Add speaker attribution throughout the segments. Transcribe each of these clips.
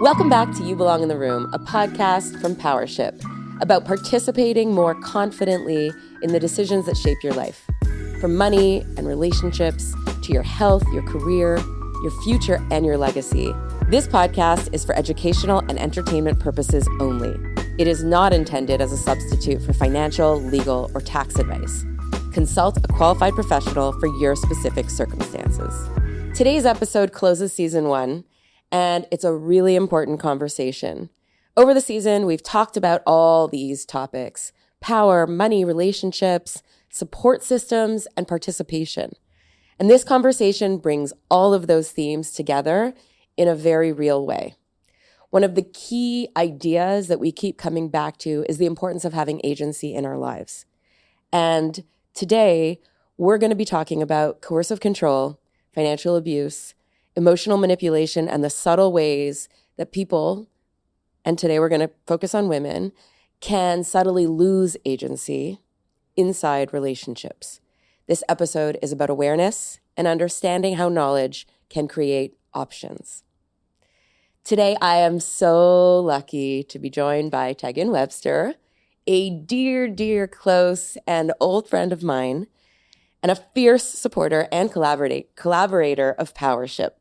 Speaker 1: Welcome back to You Belong in the Room, a podcast from PowerShip about participating more confidently in the decisions that shape your life. From money and relationships to your health, your career, your future, and your legacy. This podcast is for educational and entertainment purposes only. It is not intended as a substitute for financial, legal, or tax advice. Consult a qualified professional for your specific circumstances. Today's episode closes season 1, and it's a really important conversation. Over the season, we've talked about all these topics: power, money, relationships, support systems, and participation. And this conversation brings all of those themes together in a very real way. One of the key ideas that we keep coming back to is the importance of having agency in our lives. And today, we're going to be talking about coercive control, financial abuse, emotional manipulation, and the subtle ways that people, and today we're going to focus on women, can subtly lose agency inside relationships. This episode is about awareness and understanding how knowledge can create options. Today, I am so lucky to be joined by Tegan Webster, a dear, dear, close and old friend of mine, and a fierce supporter and collaborator of PowerShip.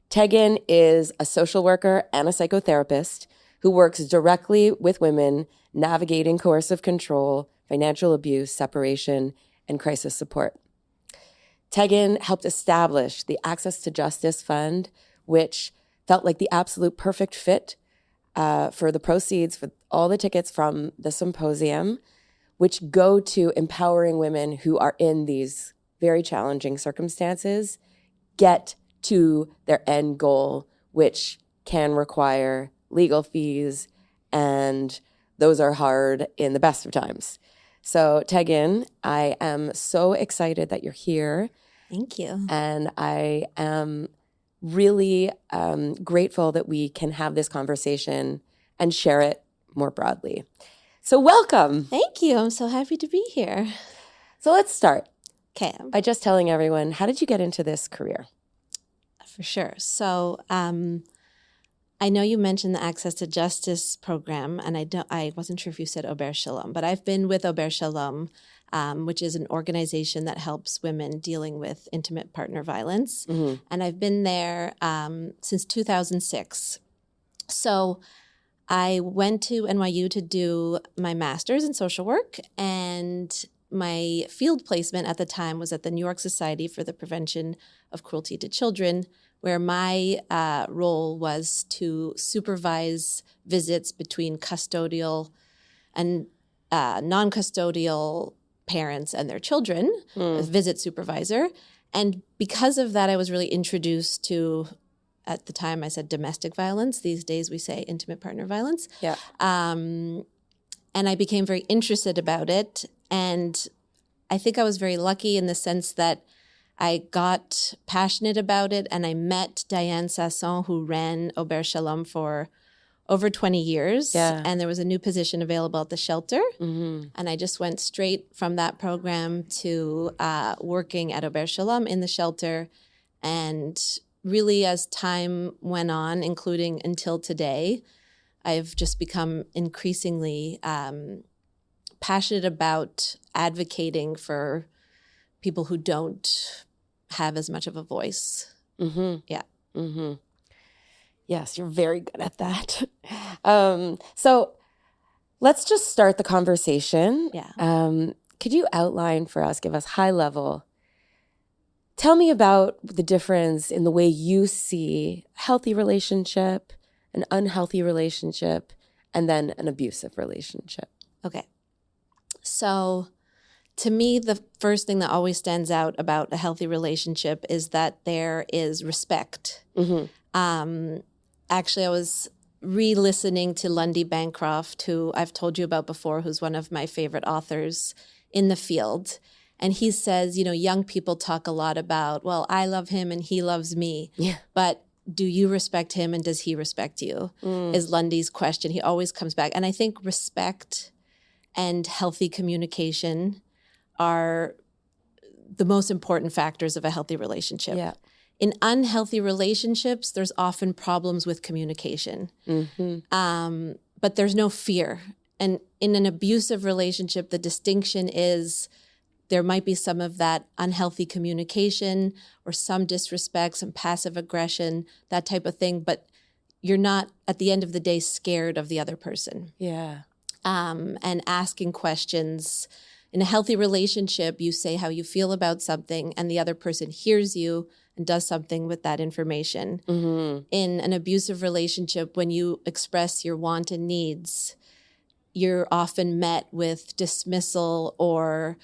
Speaker 1: Tegan is a social worker and a psychotherapist who works directly with women navigating coercive control, financial abuse, separation, and crisis support. Tegan helped establish the Access to Justice Fund, which felt like the absolute perfect fit for the proceeds, for all the tickets from the symposium, which go to empowering women who are in these very challenging circumstances, get to their end goal, which can require legal fees, and those are hard in the best of times. So, Tegan, I am so excited that you're here.
Speaker 2: Thank you.
Speaker 1: And I am really grateful that we can have this conversation and share it more broadly. So welcome.
Speaker 2: Thank you. I'm so happy to be here.
Speaker 1: So let's start
Speaker 2: by
Speaker 1: just telling everyone, how did you get into this career?
Speaker 2: For sure. So I know you mentioned the Access to Justice program, and I wasn't sure if you said Ober Shalom, but I've been with Ober Shalom, which is an organization that helps women dealing with intimate partner violence. Mm-hmm. And I've been there since 2006. So I went to NYU to do my master's in social work, and my field placement at the time was at the New York Society for the Prevention of Cruelty to Children, where my role was to supervise visits between custodial and non-custodial parents and their children, a visit supervisor. And because of that, I was really introduced to, at the time I said domestic violence. These days we say intimate partner violence.
Speaker 1: Yeah.
Speaker 2: And I became very interested about it. And I think I was very lucky in the sense that I got passionate about it, and I met Diane Sasson, who ran Ober Shalom for over 20 years. Yeah. And there was a new position available at the shelter. Mm-hmm. And I just went straight from that program to working at Ober Shalom in the shelter. And really, as time went on, including until today, I've just become increasingly passionate about advocating for people who don't have as much of a voice. Mm-hmm. Yeah.
Speaker 1: Mm-hmm. Yes, you're very good at that. So let's just start the conversation.
Speaker 2: Yeah.
Speaker 1: Could you outline for us, give us high level, tell me about the difference in the way you see a healthy relationship, an unhealthy relationship, and then an abusive relationship.
Speaker 2: Okay. So to me, the first thing that always stands out about a healthy relationship is that there is respect. Mm-hmm. Actually, I was re-listening to Lundy Bancroft, who I've told you about before, who's one of my favorite authors in the field. And he says, you know, young people talk a lot about, well, I love him and he loves me. Yeah. But do you respect him and does he respect you? Is Lundy's question. He always comes back. And I think respect and healthy communication are the most important factors of a healthy relationship.
Speaker 1: Yeah.
Speaker 2: In unhealthy relationships, there's often problems with communication, but there's no fear. And in an abusive relationship, the distinction is there might be some of that unhealthy communication or some disrespect, some passive aggression, that type of thing, but you're not, at the end of the day, scared of the other person.
Speaker 1: Yeah.
Speaker 2: And asking questions. In a healthy relationship, you say how you feel about something and the other person hears you and does something with that information. In an abusive relationship, when you express your want and needs, you're often met with dismissal or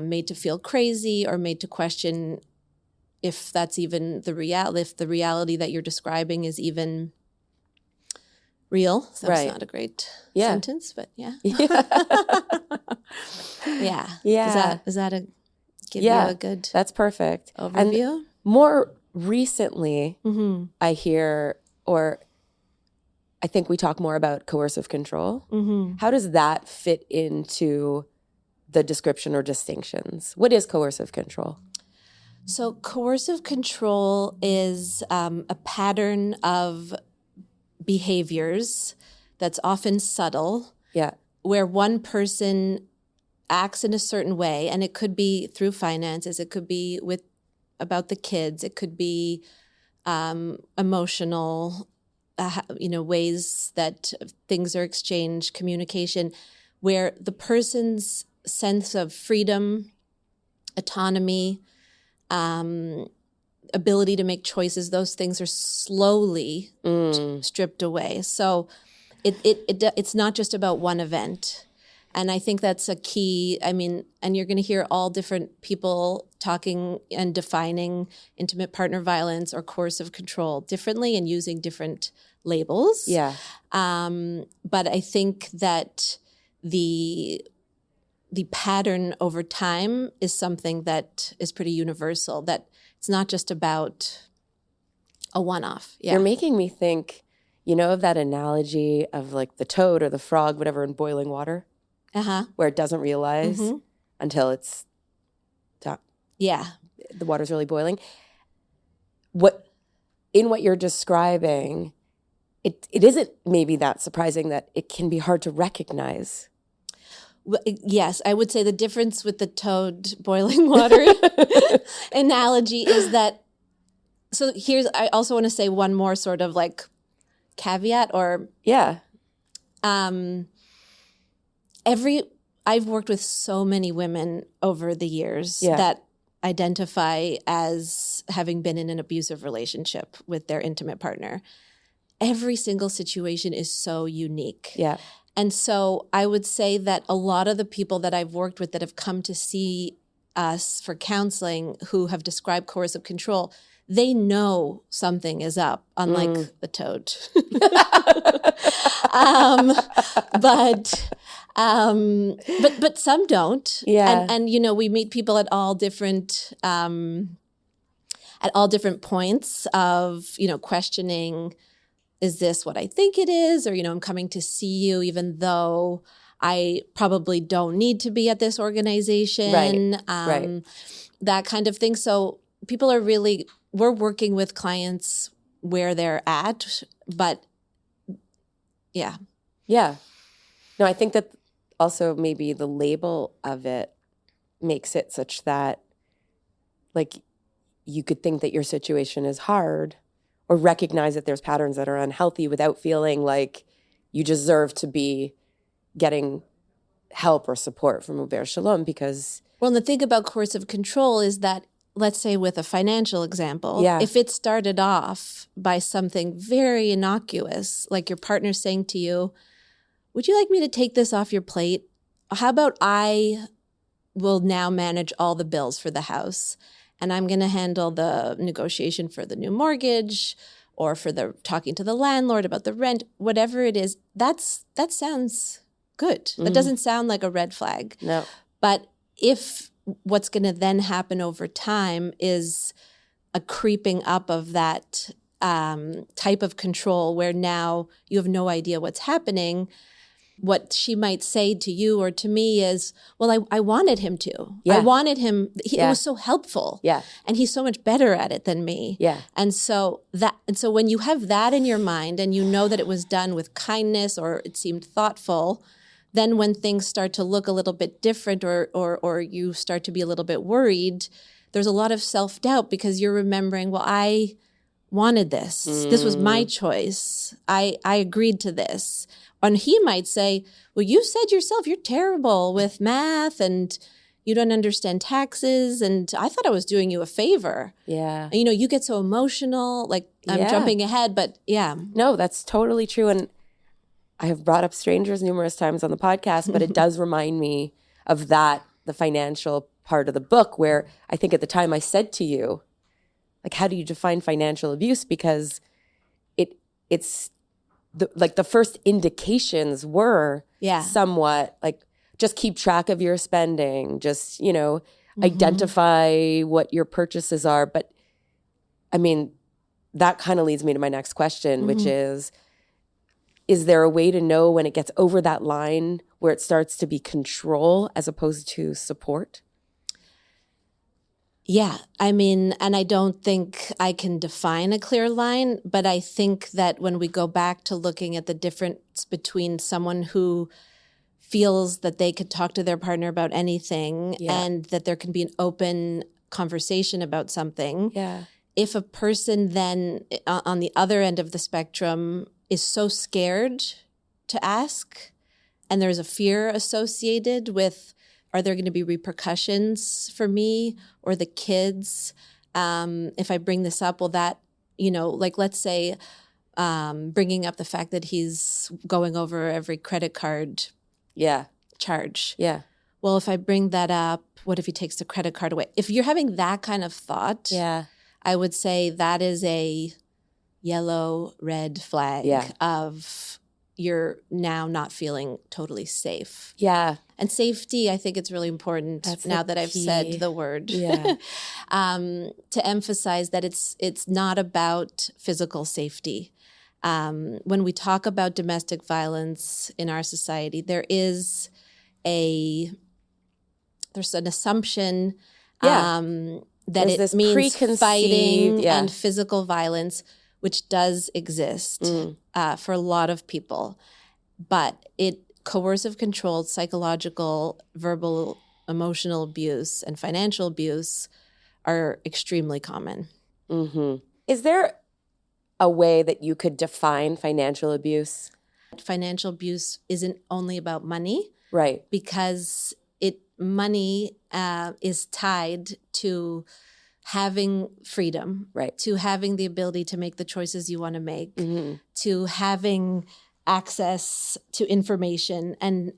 Speaker 2: made to feel crazy or made to question if that's even the reality, if the reality that you're describing is even real. So
Speaker 1: Right.
Speaker 2: It's not a great
Speaker 1: Yeah.
Speaker 2: sentence, but yeah. Yeah.
Speaker 1: Yeah.
Speaker 2: Does that give
Speaker 1: Yeah.
Speaker 2: you a good
Speaker 1: That's perfect.
Speaker 2: overview?
Speaker 1: And more recently, I hear, or I think we talk more about coercive control. How does that fit into the description or distinctions? What is coercive control?
Speaker 2: So coercive control is a pattern of behaviors that's often subtle,
Speaker 1: Yeah.
Speaker 2: where one person acts in a certain way, and it could be through finances, it could be about the kids, it could be emotional, ways that things are exchanged, communication, where the person's sense of freedom, autonomy, ability to make choices, those things are slowly stripped away. So it's not just about one event. And I think that's a key. I mean, and you're going to hear all different people talking and defining intimate partner violence or coercive control differently and using different labels.
Speaker 1: Yeah.
Speaker 2: But I think that the pattern over time is something that is pretty universal, that it's not just about a one-off. Yeah.
Speaker 1: You're making me think, of that analogy of like the toad or the frog, whatever, in boiling water, where it doesn't realize until it's
Speaker 2: yeah,
Speaker 1: the water's really boiling. What you're describing, it isn't maybe that surprising that it can be hard to recognize.
Speaker 2: Well, yes, I would say the difference with the toad boiling water analogy is that, so I also want to say one more sort of like caveat or.
Speaker 1: Yeah.
Speaker 2: I've worked with so many women over the years that identify as having been in an abusive relationship with their intimate partner. Every single situation is so unique.
Speaker 1: Yeah.
Speaker 2: And so I would say that a lot of the people that I've worked with that have come to see us for counseling who have described coercive control, they know something is up, unlike the toad. But some don't.
Speaker 1: Yeah.
Speaker 2: And we meet people at all different points of, questioning, is this what I think it is? Or, I'm coming to see you even though I probably don't need to be at this organization.
Speaker 1: Right.
Speaker 2: That kind of thing. So people are we're working with clients where they're at, but yeah.
Speaker 1: Yeah. No, I think that also maybe the label of it makes it such that like you could think that your situation is hard or recognize that there's patterns that are unhealthy without feeling like you deserve to be getting help or support from Uber Shalom because...
Speaker 2: Well, and the thing about coercive control is that, let's say with a financial example, if it started off by something very innocuous, like your partner saying to you, would you like me to take this off your plate? How about I will now manage all the bills for the house and I'm going to handle the negotiation for the new mortgage or for the talking to the landlord about the rent, whatever it is, that sounds good. That doesn't sound like a red flag.
Speaker 1: No.
Speaker 2: But if what's going to then happen over time is a creeping up of that type of control where now you have no idea what's happening, what she might say to you or to me is, well, I wanted him to.
Speaker 1: Yeah.
Speaker 2: I wanted him. It
Speaker 1: Yeah.
Speaker 2: was so helpful.
Speaker 1: Yeah.
Speaker 2: And he's so much better at it than me.
Speaker 1: Yeah.
Speaker 2: And so when you have that in your mind and you know that it was done with kindness or it seemed thoughtful, then when things start to look a little bit different or you start to be a little bit worried, there's a lot of self-doubt because you're remembering, well, I wanted this. This was my choice. I agreed to this. And he might say, well, you said yourself you're terrible with math and you don't understand taxes. And I thought I was doing you a favor.
Speaker 1: Yeah.
Speaker 2: And, you get so emotional. Like I'm jumping ahead, but yeah.
Speaker 1: No, that's totally true. And I have brought up strangers numerous times on the podcast, but it does remind me of that, the financial part of the book where I think at the time I said to you, like, how do you define financial abuse? Because it's the first indications were somewhat like, just keep track of your spending, just, identify what your purchases are. But I mean, that kind of leads me to my next question, which is there a way to know when it gets over that line where it starts to be control as opposed to support?
Speaker 2: Yeah, I mean, and I don't think I can define a clear line, but I think that when we go back to looking at the difference between someone who feels that they could talk to their partner about anything and that there can be an open conversation about something.
Speaker 1: Yeah.
Speaker 2: If a person then on the other end of the spectrum is so scared to ask and there's a fear associated with, are there going to be repercussions for me or the kids? If I bring this up, will that, like let's say bringing up the fact that he's going over every credit card charge.
Speaker 1: Yeah.
Speaker 2: Well, if I bring that up, what if he takes the credit card away? If you're having that kind of thought, I would say that is a yellow, red flag of you're now not feeling totally safe.
Speaker 1: Yeah.
Speaker 2: And safety, I think it's really important now that I've said the word, to emphasize that it's not about physical safety. When we talk about domestic violence in our society, there's an assumption that
Speaker 1: there's
Speaker 2: it means fighting and physical violence, which does exist for a lot of people. But coercive, controlled, psychological, verbal, emotional abuse, and financial abuse are extremely common.
Speaker 1: Mm-hmm. Is there a way that you could define financial abuse?
Speaker 2: Financial abuse isn't only about money.
Speaker 1: Right.
Speaker 2: Because money is tied to having freedom, right? To having the ability to make the choices you want to make, to having access to information, and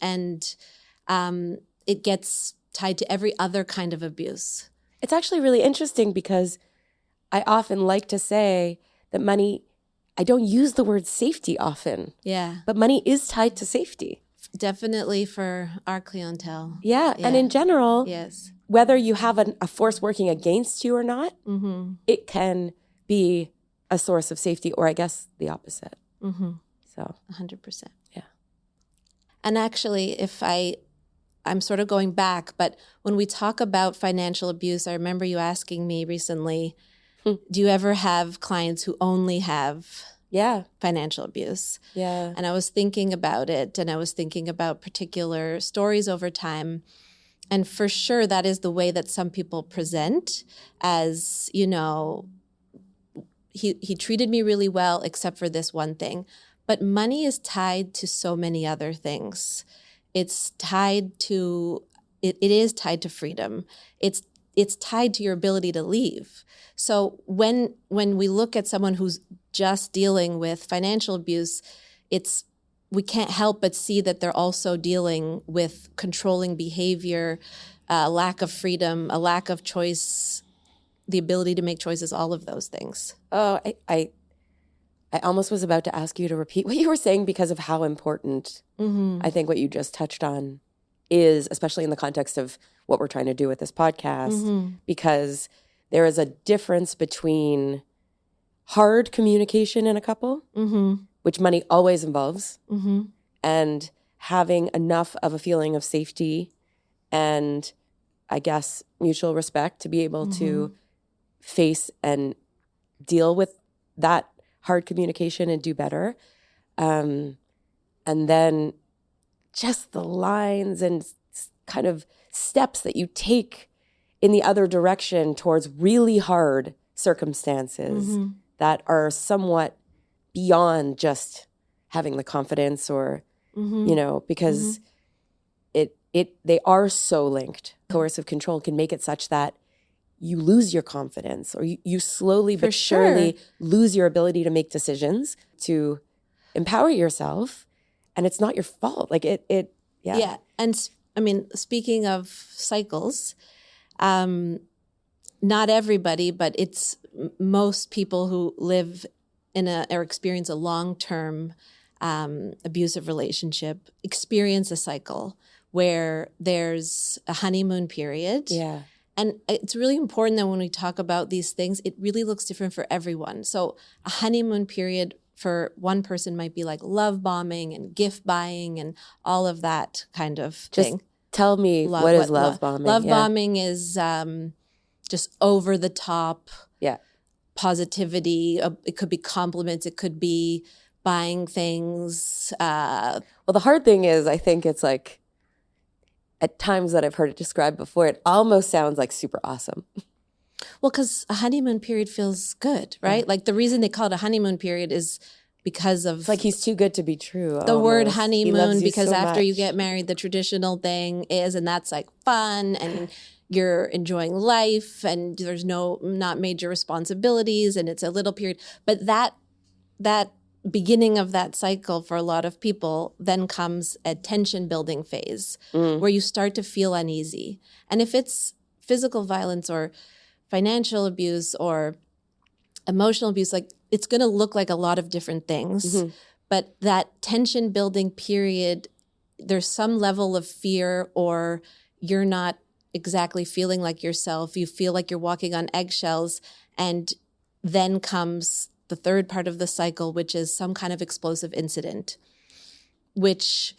Speaker 2: it gets tied to every other kind of abuse.
Speaker 1: It's actually really interesting because I often like to say that money, I don't use the word safety often.
Speaker 2: Yeah.
Speaker 1: But money is tied to safety.
Speaker 2: Definitely for our clientele.
Speaker 1: Yeah. And in general,
Speaker 2: yes,
Speaker 1: whether you have a force working against you or not, it can be a source of safety, or I guess the opposite. So
Speaker 2: 100%.
Speaker 1: Yeah.
Speaker 2: And actually, I'm sort of going back, but when we talk about financial abuse, I remember you asking me recently, do you ever have clients who only have financial abuse?
Speaker 1: Yeah.
Speaker 2: And I was thinking about it, and I was thinking about particular stories over time. And for sure, that is the way that some people present as, he treated me really well, except for this one thing. But money is tied to so many other things. It's tied to, it is tied to freedom. It's tied to your ability to leave. So when we look at someone who's just dealing with financial abuse, we can't help but see that they're also dealing with controlling behavior, a lack of freedom, a lack of choice, the ability to make choices, all of those things.
Speaker 1: Oh, I almost was about to ask you to repeat what you were saying because of how important I think what you just touched on is, especially in the context of what we're trying to do with this podcast, because there is a difference between hard communication in a couple, which money always involves, and having enough of a feeling of safety and, I guess, mutual respect to be able to face and deal with that hard communication and do better. And then just the lines and kind of steps that you take in the other direction towards really hard circumstances that are somewhat beyond just having the confidence or, you know, because they are so linked. Coercive control can make it such that you lose your confidence, or you slowly but surely lose your ability to make decisions, to empower yourself, and it's not your fault. Like yeah.
Speaker 2: And I mean, speaking of cycles, not everybody, but it's most people who live in or experience a long-term abusive relationship experience a cycle where there's a honeymoon period.
Speaker 1: Yeah.
Speaker 2: And it's really important that when we talk about these things, it really looks different for everyone. So a honeymoon period for one person might be like love bombing and gift buying and all of that kind of thing.
Speaker 1: Tell me, what is love bombing?
Speaker 2: Love bombing is just over the top positivity. It could be compliments. It could be buying things.
Speaker 1: Well, the hard thing is, I think it's like, at times that I've heard it described before, it almost sounds like super awesome.
Speaker 2: Well, because a honeymoon period feels good, right? Yeah. Like the reason they call it a honeymoon period is because of...
Speaker 1: It's like he's too good to be true.
Speaker 2: The word honeymoon, because so after you get married, the traditional thing is, and that's like fun and you're enjoying life and there's not major responsibilities and it's a little period. But that beginning of that cycle for a lot of people then comes a tension building phase where you start to feel uneasy. And if it's physical violence or financial abuse or emotional abuse, like it's going to look like a lot of different things. But that tension building period, there's some level of fear, or you're not exactly feeling like yourself. You feel like you're walking on eggshells, and then comes the third part of the cycle, which is some kind of explosive incident, which,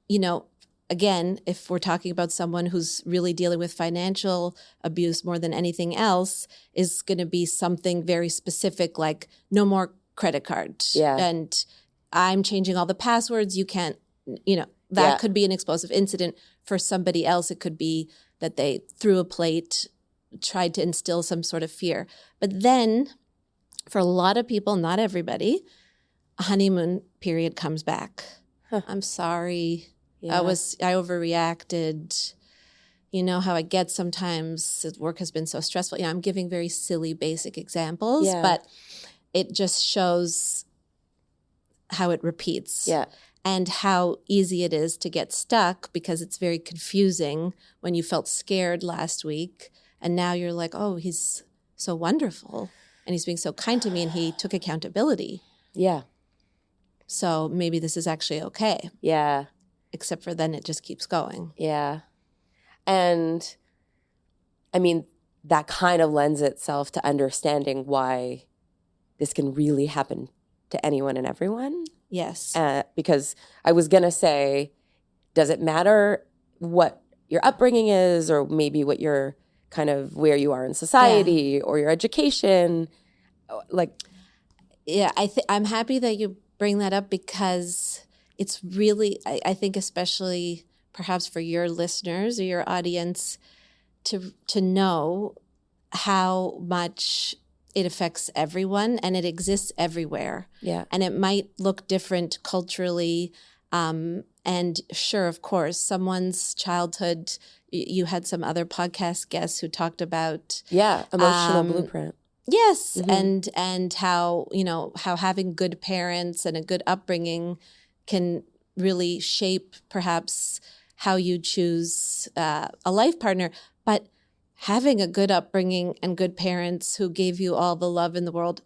Speaker 2: you know, again, if we're talking about someone who's really dealing with financial abuse more than anything else, is going to be something very specific, like no more credit card.
Speaker 1: Yeah.
Speaker 2: And I'm changing all the passwords. You can't, you know, that could be an explosive incident. For somebody else, it could be that they threw a plate, tried to instill some sort of fear. But then for a lot of people, not everybody, a honeymoon period comes back. I'm sorry. Yeah. I overreacted. You know how I get sometimes. Work has been so stressful. I'm giving very silly, basic examples, but it just shows how it repeats.
Speaker 1: Yeah.
Speaker 2: And how easy it is to get stuck, because it's very confusing when you felt scared last week. And now you're like, oh, he's so wonderful. And he's being so kind to me, and he took accountability.
Speaker 1: Yeah.
Speaker 2: So maybe this is actually okay.
Speaker 1: Yeah.
Speaker 2: Except for then it just keeps going.
Speaker 1: Yeah. And I mean, that kind of lends itself to understanding why this can really happen to anyone and everyone.
Speaker 2: Yes.
Speaker 1: Because I was going to say, does it matter what your upbringing is, or maybe what your kind of where you are in society or your education? Like,
Speaker 2: yeah, I'm happy that you bring that up, because it's really, I think especially perhaps for your listeners or your audience to know how much it affects everyone, and it exists everywhere.
Speaker 1: Yeah.
Speaker 2: And it might look different culturally. And sure, of course, someone's childhood, you had some other podcast guests who talked about
Speaker 1: emotional blueprint.
Speaker 2: Yes. Mm-hmm. And how, you know, how having good parents and a good upbringing can really shape perhaps how you choose a life partner. But having a good upbringing and good parents who gave you all the love in the world,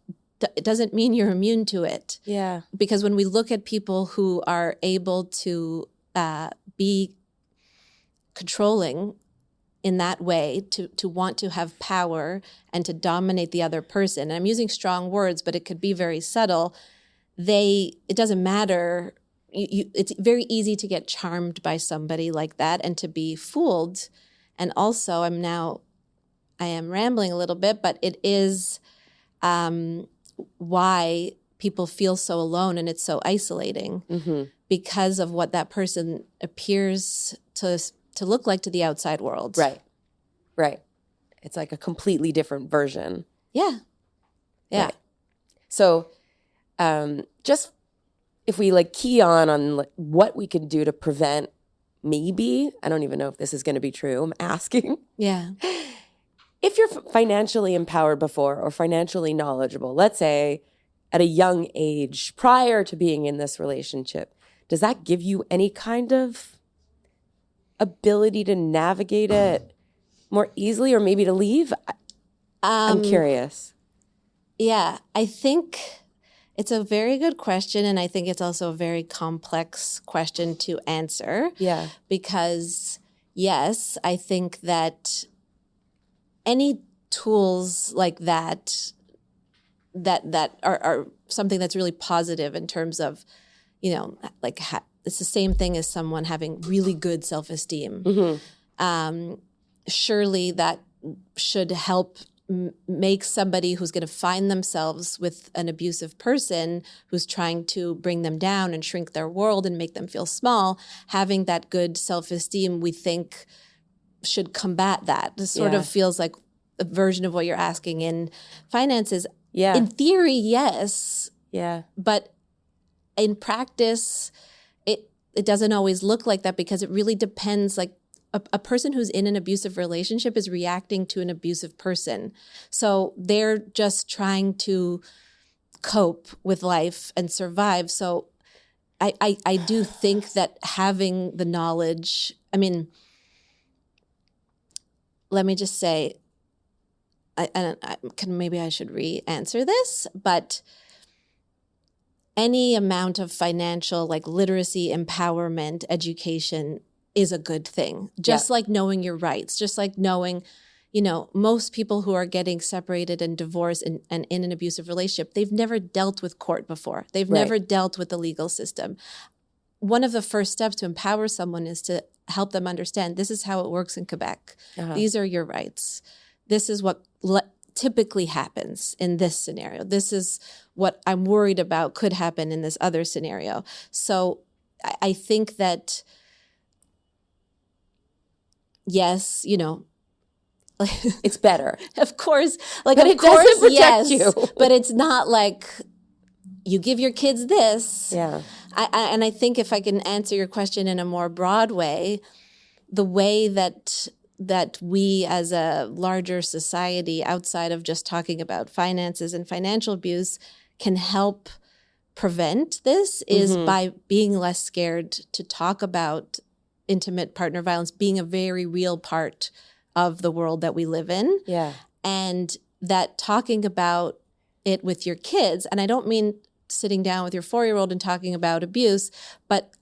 Speaker 2: it doesn't mean you're immune to it.
Speaker 1: Yeah.
Speaker 2: Because when we look at people who are able to be controlling in that way, to want to have power and to dominate the other person, and I'm using strong words, but it could be very subtle, it doesn't matter it's very easy to get charmed by somebody like that and to be fooled. And also, I am rambling a little bit, but it is why people feel so alone and it's so isolating because of what that person appears to look like to the outside world.
Speaker 1: Right. It's like a completely different version.
Speaker 2: Yeah.
Speaker 1: Right. So just if we like key on what we can do to prevent, maybe, I don't even know if this is going to be true, I'm asking.
Speaker 2: Yeah.
Speaker 1: If you're financially empowered before or financially knowledgeable, let's say at a young age prior to being in this relationship, does that give you any kind of ability to navigate it more easily or maybe to leave? I'm curious.
Speaker 2: Yeah, I think it's a very good question, and I think it's also a very complex question to answer.
Speaker 1: Yeah.
Speaker 2: Because, yes, I think that any tools like that are something that's really positive in terms of, like it's the same thing as someone having really good self-esteem. Surely that should help make somebody who's going to find themselves with an abusive person who's trying to bring them down and shrink their world and make them feel small, having that good self-esteem, we think should combat that. This sort of feels like a version of what you're asking in finances.
Speaker 1: Yeah.
Speaker 2: In theory, yes.
Speaker 1: Yeah.
Speaker 2: But in practice, it doesn't always look like that because it really depends. Like a person who's in an abusive relationship is reacting to an abusive person. So they're just trying to cope with life and survive. So I do think that having the knowledge, let me just say, maybe I should re-answer this, but any amount of financial literacy, empowerment, education is a good thing. Just like knowing your rights, just like knowing, most people who are getting separated and divorced and in an abusive relationship, they've never dealt with court before. They've never dealt with the legal system. One of the first steps to empower someone is to help them understand this is how it works in Quebec. These are your rights. This is what typically happens in this scenario. This is what I'm worried about could happen in this other scenario. So I think that, yes,
Speaker 1: it's better.
Speaker 2: Of course.
Speaker 1: But it doesn't protect you.
Speaker 2: But it's not like you give your kids this.
Speaker 1: Yeah.
Speaker 2: And I think if I can answer your question in a more broad way, the way that we as a larger society outside of just talking about finances and financial abuse can help prevent this is by being less scared to talk about intimate partner violence being a very real part of the world that we live in.
Speaker 1: Yeah.
Speaker 2: And that talking about it with your kids, and I don't mean sitting down with your 4-year-old and talking about abuse, but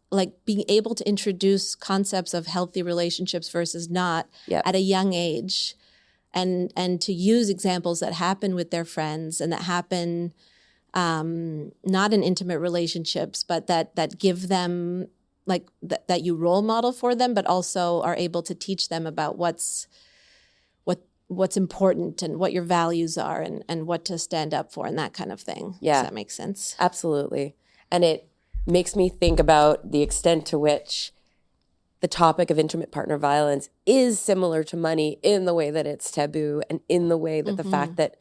Speaker 2: being able to introduce concepts of healthy relationships versus not at a young age, and to use examples that happen with their friends and that happen not in intimate relationships, but that give them that you role model for them, but also are able to teach them about what's important and what your values are and what to stand up for and that kind of thing.
Speaker 1: Yeah.
Speaker 2: Does that make sense?
Speaker 1: Absolutely. And it makes me think about the extent to which the topic of intimate partner violence is similar to money in the way that it's taboo and in the way that the fact that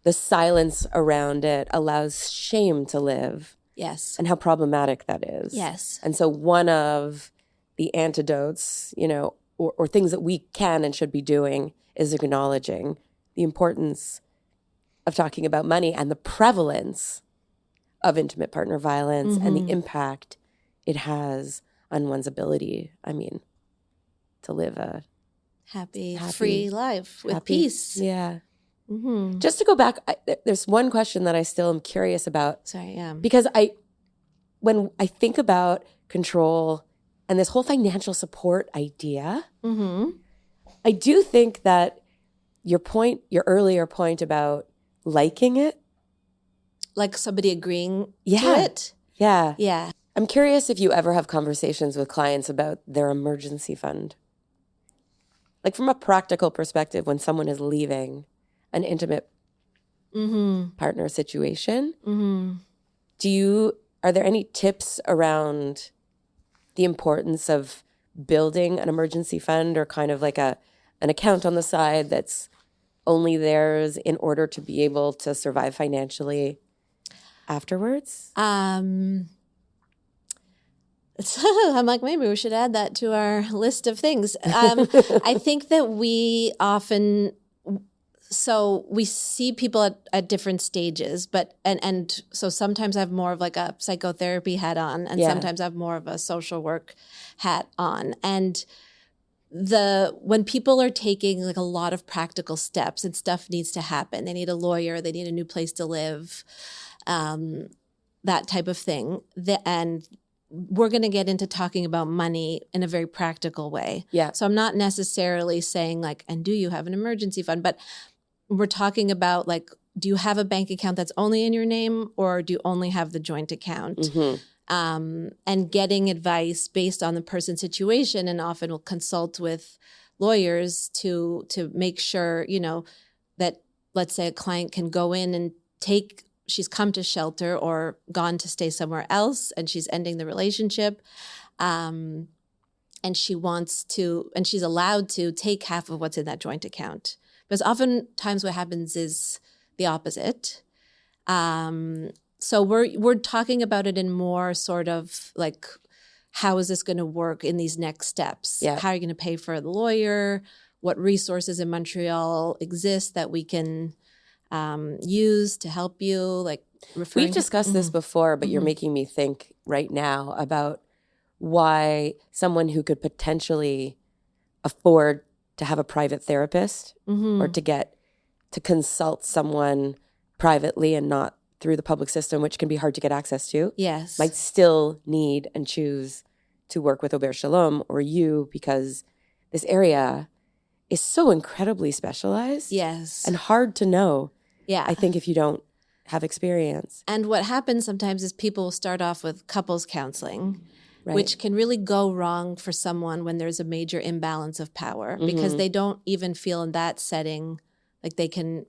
Speaker 1: the silence around it allows shame to live.
Speaker 2: Yes.
Speaker 1: And how problematic that is.
Speaker 2: Yes.
Speaker 1: And so one of the antidotes, or things that we can and should be doing is acknowledging the importance of talking about money and the prevalence of intimate partner violence and the impact it has on one's ability, to live a
Speaker 2: happy free life with peace.
Speaker 1: Yeah. Just to go back, there's one question that I still am curious about.
Speaker 2: Sorry, yeah.
Speaker 1: Because when I think about control and this whole financial support idea, I do think that your earlier point about liking it,
Speaker 2: like somebody agreeing to it.
Speaker 1: Yeah.
Speaker 2: Yeah.
Speaker 1: I'm curious if you ever have conversations with clients about their emergency fund. Like from a practical perspective, when someone is leaving an intimate partner situation, are there any tips around the importance of building an emergency fund, or kind of like an account on the side that's only theirs in order to be able to survive financially afterwards?
Speaker 2: I'm like, maybe we should add that to our list of things. I think that we often, so we see people at different stages, but and so sometimes I have more of like a psychotherapy hat on, and sometimes I have more of a social work hat on. And when people are taking like a lot of practical steps and stuff needs to happen, they need a lawyer, they need a new place to live, that type of thing. And we're going to get into talking about money in a very practical way.
Speaker 1: Yeah.
Speaker 2: So I'm not necessarily saying like, and do you have an emergency fund? But we're talking about like, do you have a bank account that's only in your name, or do you only have the joint account? And getting advice based on the person's situation, and often we'll consult with lawyers to make sure, that let's say a client can go in and she's come to shelter or gone to stay somewhere else, and she's ending the relationship. And she's allowed to take half of what's in that joint account. Because oftentimes what happens is the opposite. So we're talking about it in more sort of like, how is this going to work in these next steps?
Speaker 1: Yeah.
Speaker 2: How are you going to pay for the lawyer? What resources in Montreal exist that we can use to help you? Like,
Speaker 1: we've discussed this before, but you're making me think right now about why someone who could potentially afford to have a private therapist or to consult someone privately and not through the public system, which can be hard to get access to, might still need and choose to work with Auberge Shalom or you, because this area is so incredibly specialized and hard to know, I think, if you don't have experience.
Speaker 2: And what happens sometimes is people start off with couples counseling, which can really go wrong for someone when there's a major imbalance of power, because they don't even feel in that setting like they can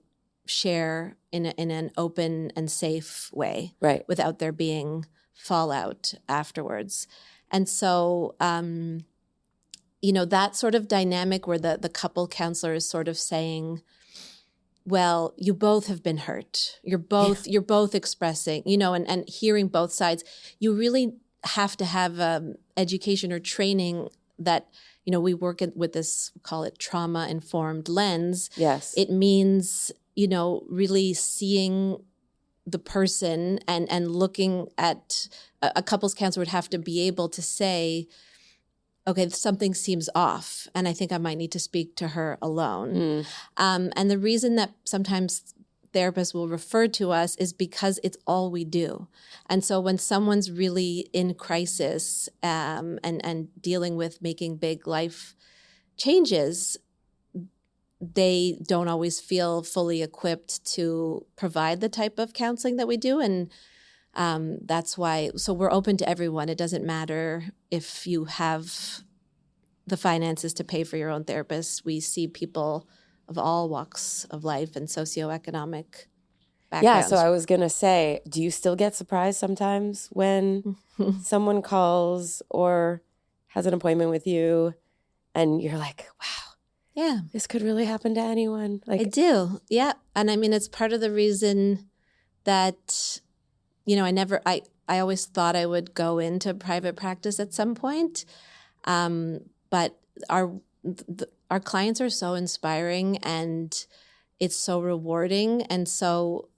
Speaker 2: share in an open and safe way without there being fallout afterwards. And so, that sort of dynamic where the couple counselor is sort of saying, well, you both have been hurt. You're both expressing, and hearing both sides. You really have to have education or training that, we work with this, we call it trauma-informed lens.
Speaker 1: Yes.
Speaker 2: It means, really seeing the person and looking at a couples counselor would have to be able to say, okay, something seems off, and I think I might need to speak to her alone. And the reason that sometimes therapists will refer to us is because it's all we do. And so when someone's really in crisis and dealing with making big life changes, they don't always feel fully equipped to provide the type of counseling that we do. And that's why, so we're open to everyone. It doesn't matter if you have the finances to pay for your own therapist. We see people of all walks of life and socioeconomic backgrounds.
Speaker 1: Yeah, so I was going to say, do you still get surprised sometimes when someone calls or has an appointment with you and you're like, wow, this could really happen to anyone? Like,
Speaker 2: I do, yeah. And I mean, it's part of the reason that, I always thought I would go into private practice at some point. But our clients are so inspiring and it's so rewarding. And so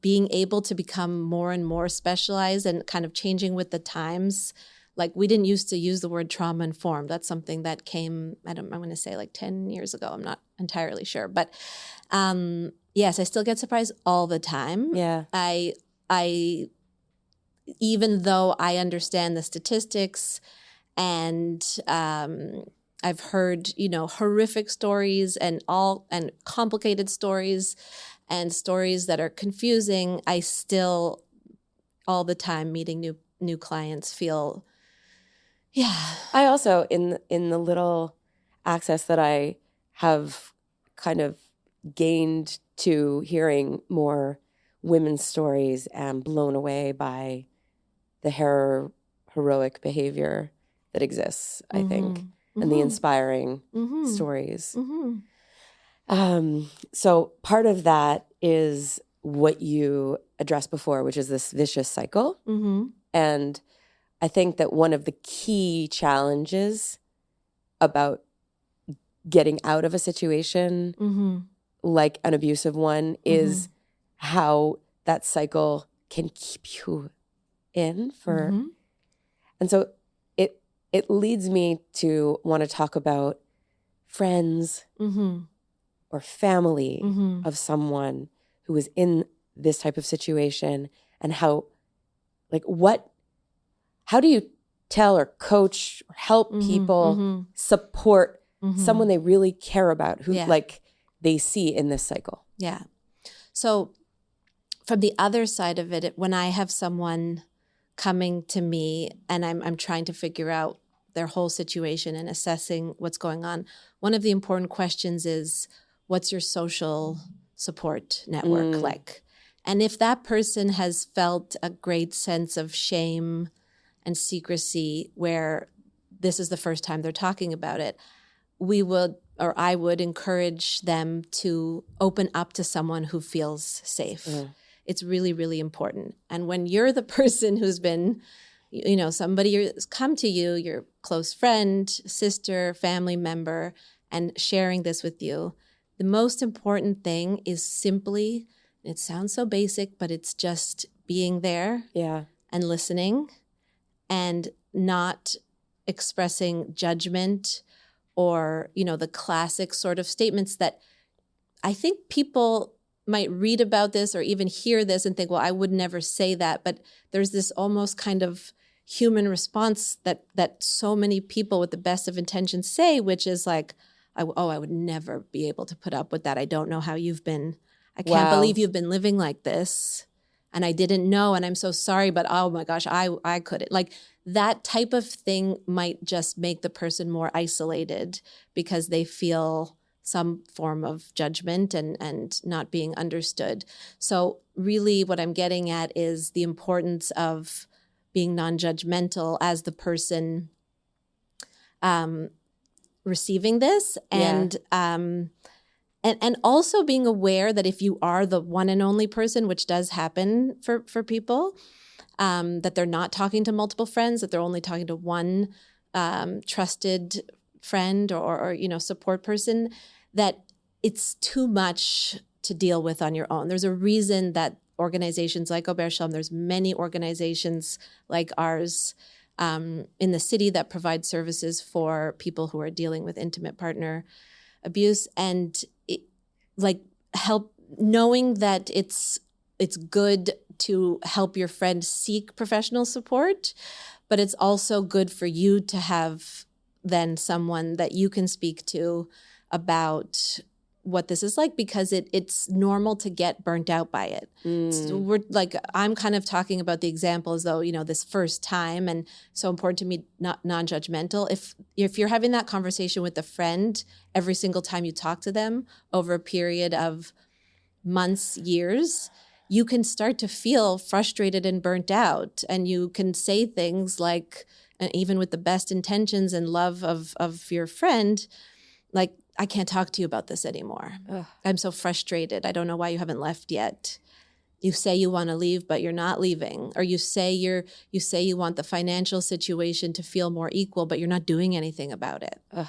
Speaker 2: being able to become more and more specialized and kind of changing with the times, like we didn't used to use the word trauma informed. That's something that came, I'm going to say like 10 years ago. I'm not entirely sure. But yes, I still get surprised all the time.
Speaker 1: Yeah.
Speaker 2: I even though I understand the statistics and I've heard, horrific stories and complicated stories and stories that are confusing, I still all the time meeting new clients feel, yeah.
Speaker 1: I also, in the little access that I have kind of gained to hearing more women's stories, am blown away by the heroic behavior that exists, I think, and the inspiring stories. So part of that is what you addressed before, which is this vicious cycle. And I think that one of the key challenges about getting out of a situation like an abusive one is how that cycle can keep you in for. And so it leads me to want to talk about friends or family of someone who is in this type of situation, and how, like, how do you tell or coach or help people support someone they really care about, who like they see in this cycle?
Speaker 2: Yeah. So from the other side of it, when I have someone coming to me and I'm trying to figure out their whole situation and assessing what's going on, one of the important questions is, what's your social support network like? And if that person has felt a great sense of shame and secrecy where this is the first time they're talking about it, I would encourage them to open up to someone who feels safe. It's really, really important. And when you're the person who's been, somebody has come to you, your close friend, sister, family member, and sharing this with you, the most important thing is simply, it sounds so basic, but it's just being there and listening and not expressing judgment or, the classic sort of statements that I think people might read about this or even hear this and think, well, I would never say that. But there's this almost kind of human response that so many people with the best of intentions say, which is like, I would never be able to put up with that. I don't know how you've been. I can't believe you've been living like this. And I didn't know. And I'm so sorry, but oh my gosh, I couldn't. Like, that type of thing might just make the person more isolated because they feel some form of judgment and not being understood. So really what I'm getting at is the importance of being non-judgmental as the person receiving this, and also being aware that if you are the one and only person, which does happen for people, that they're not talking to multiple friends, that they're only talking to one trusted friend or support person, that it's too much to deal with on your own. There's a reason that organizations like Ober Shalom, there's many organizations like ours in the city that provide services for people who are dealing with intimate partner abuse, and help knowing that it's good to help your friend seek professional support, but it's also good for you to have then someone that you can speak to about what this is like, because it's normal to get burnt out by it. I'm kind of talking about the example as though, this first time, and so important to me, not non-judgmental. If you're having that conversation with a friend every single time you talk to them over a period of months, years, you can start to feel frustrated and burnt out. And you can say things like, and even with the best intentions and love of your friend, like, I can't talk to you about this anymore. Ugh. I'm so frustrated. I don't know why you haven't left yet. You say you want to leave, but you're not leaving. Or you say you want the financial situation to feel more equal, but you're not doing anything about it. Ugh.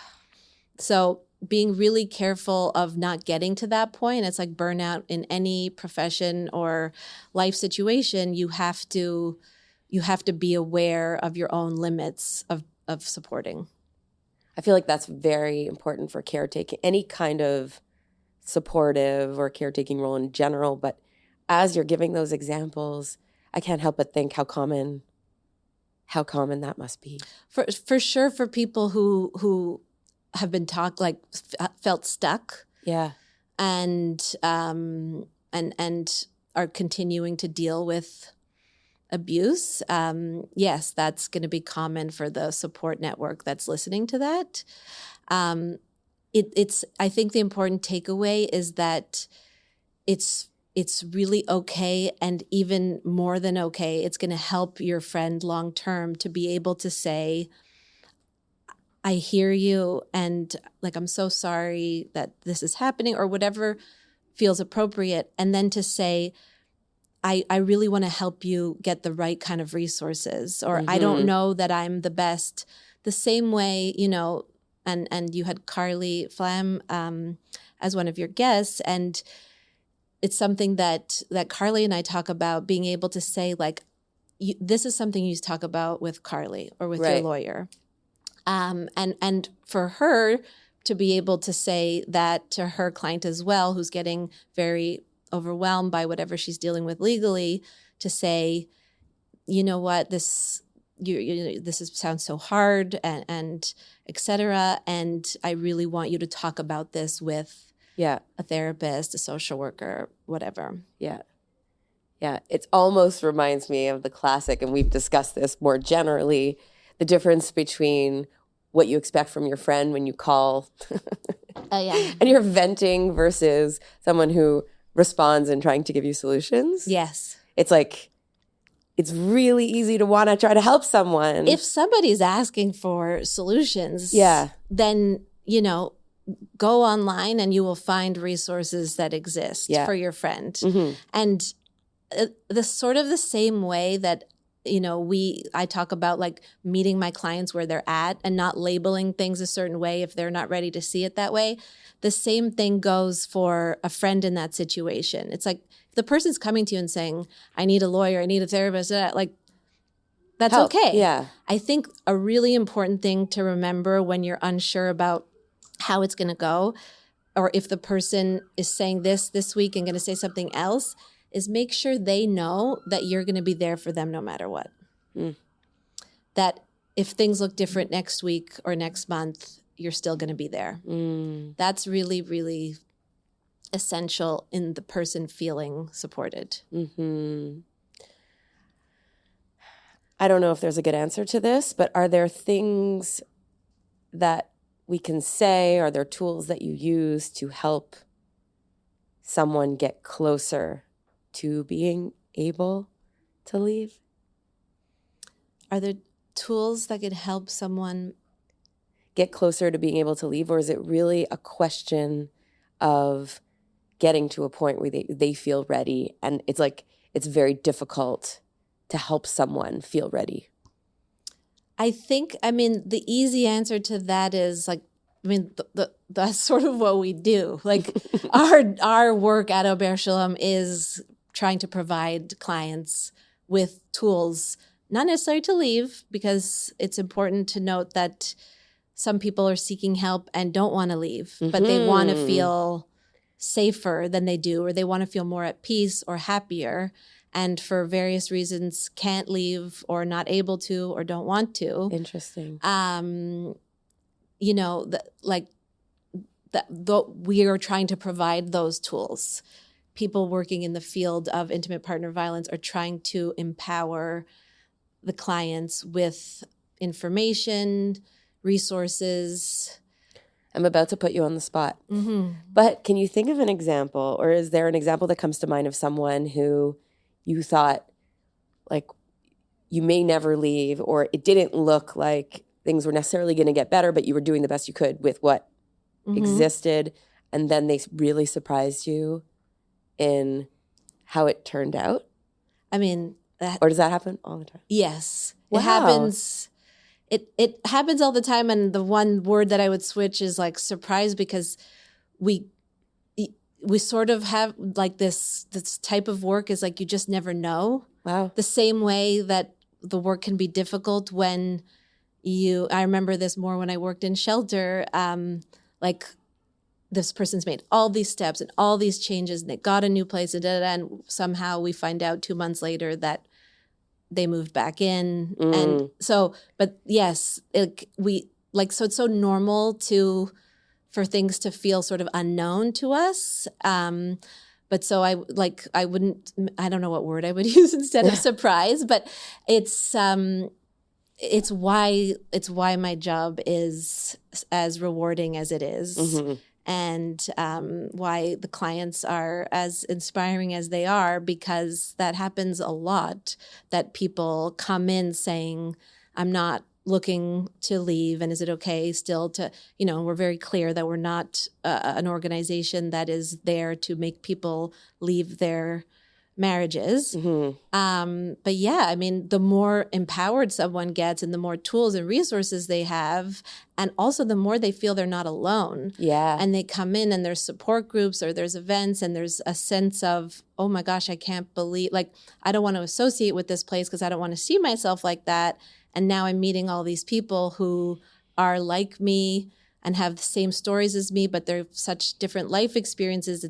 Speaker 2: So being really careful of not getting to that point. It's like burnout in any profession or life situation. You have to be aware of your own limits of supporting.
Speaker 1: I feel like that's very important for caretaking, any kind of supportive or caretaking role in general. But as you're giving those examples, I can't help but think how common that must be.
Speaker 2: For sure, for people who have been felt stuck.
Speaker 1: Yeah.
Speaker 2: And are continuing to deal with abuse, yes, that's going to be common for the support network that's listening to that. It's I think the important takeaway is that it's really okay, and even more than okay, it's going to help your friend long term to be able to say, I hear you, and like, I'm so sorry that this is happening, or whatever feels appropriate. And then to say, I really want to help you get the right kind of resources, or I don't know that I'm the best. The same way, and you had Carly Flam as one of your guests, and it's something that Carly and I talk about, being able to say, like, this is something you talk about with Carly or with your lawyer. And for her to be able to say that to her client as well, who's getting very overwhelmed by whatever she's dealing with legally, to say, you know what, this sounds so hard, and et cetera, and I really want you to talk about this with a therapist, a social worker, whatever. Yeah.
Speaker 1: It almost reminds me of the classic, and we've discussed this more generally, the difference between what you expect from your friend when you call and you're venting versus someone who responds and trying to give you solutions.
Speaker 2: Yes.
Speaker 1: It's like, it's really easy to want to try to help someone.
Speaker 2: If somebody's asking for solutions, then, go online and you will find resources that exist for your friend. And the sort of the same way that, I talk about, like, meeting my clients where they're at and not labeling things a certain way if they're not ready to see it that way. The same thing goes for a friend in that situation. It's like, if the person's coming to you and saying, I need a lawyer, I need a therapist, like, that's
Speaker 1: help.
Speaker 2: okay.
Speaker 1: Yeah.
Speaker 2: I think a really important thing to remember when you're unsure about how it's going to go, or if the person is saying this week and going to say something else, is make sure they know that you're going to be there for them no matter what. That if things look different next week or next month, you're still going to be there. That's really, really essential in the person feeling supported.
Speaker 1: I don't know if there's a good answer to this, but are there things that we can say? Are there tools that you use to help someone get closer to being able to leave?
Speaker 2: Are there tools that could help someone
Speaker 1: get closer to being able to leave? Or is it really a question of getting to a point where they feel ready, and it's like, it's very difficult to help someone feel ready?
Speaker 2: The easy answer to that is, like, that's sort of what we do. Like, our work at Ober Shalom is trying to provide clients with tools, not necessarily to leave, because it's important to note that some people are seeking help and don't want to leave, but they want to feel safer than they do, or they want to feel more at peace or happier, and for various reasons can't leave, or not able to, or don't want to.
Speaker 1: Interesting.
Speaker 2: We are trying to provide those tools. People working in the field of intimate partner violence are trying to empower the clients with information, resources.
Speaker 1: I'm about to put you on the spot. But can you think of an example, or is there an example that comes to mind of someone who you thought, like, you may never leave, or it didn't look like things were necessarily going to get better, but you were doing the best you could with what existed, and then they really surprised you in how it turned out? Or does that happen all the time?
Speaker 2: Yes.
Speaker 1: Wow.
Speaker 2: It happens. It happens all the time, and the one word that I would switch is, like, surprise, because we sort of have, like, this type of work is like, you just never know.
Speaker 1: Wow.
Speaker 2: The same way that the work can be difficult when I remember this more when I worked in shelter, like, this person's made all these steps and all these changes, and they got a new place, and somehow we find out 2 months later that they moved back in. And so, but yes, so it's so normal for things to feel sort of unknown to us. But so I don't know what word I would use instead of surprise, but it's why my job is as rewarding as it is.
Speaker 1: Mm-hmm.
Speaker 2: And why the clients are as inspiring as they are, because that happens a lot, that people come in saying, I'm not looking to leave, and is it okay still to, we're very clear that we're not an organization that is there to make people leave their marriages.
Speaker 1: Mm-hmm.
Speaker 2: But yeah, I mean, the more empowered someone gets and the more tools and resources they have, and also the more they feel they're not alone.
Speaker 1: Yeah.
Speaker 2: And they come in and there's support groups or there's events and there's a sense of, oh my gosh, I can't believe, I don't want to associate with this place because I don't want to see myself like that. And now I'm meeting all these people who are like me and have the same stories as me, but they're such different life experiences.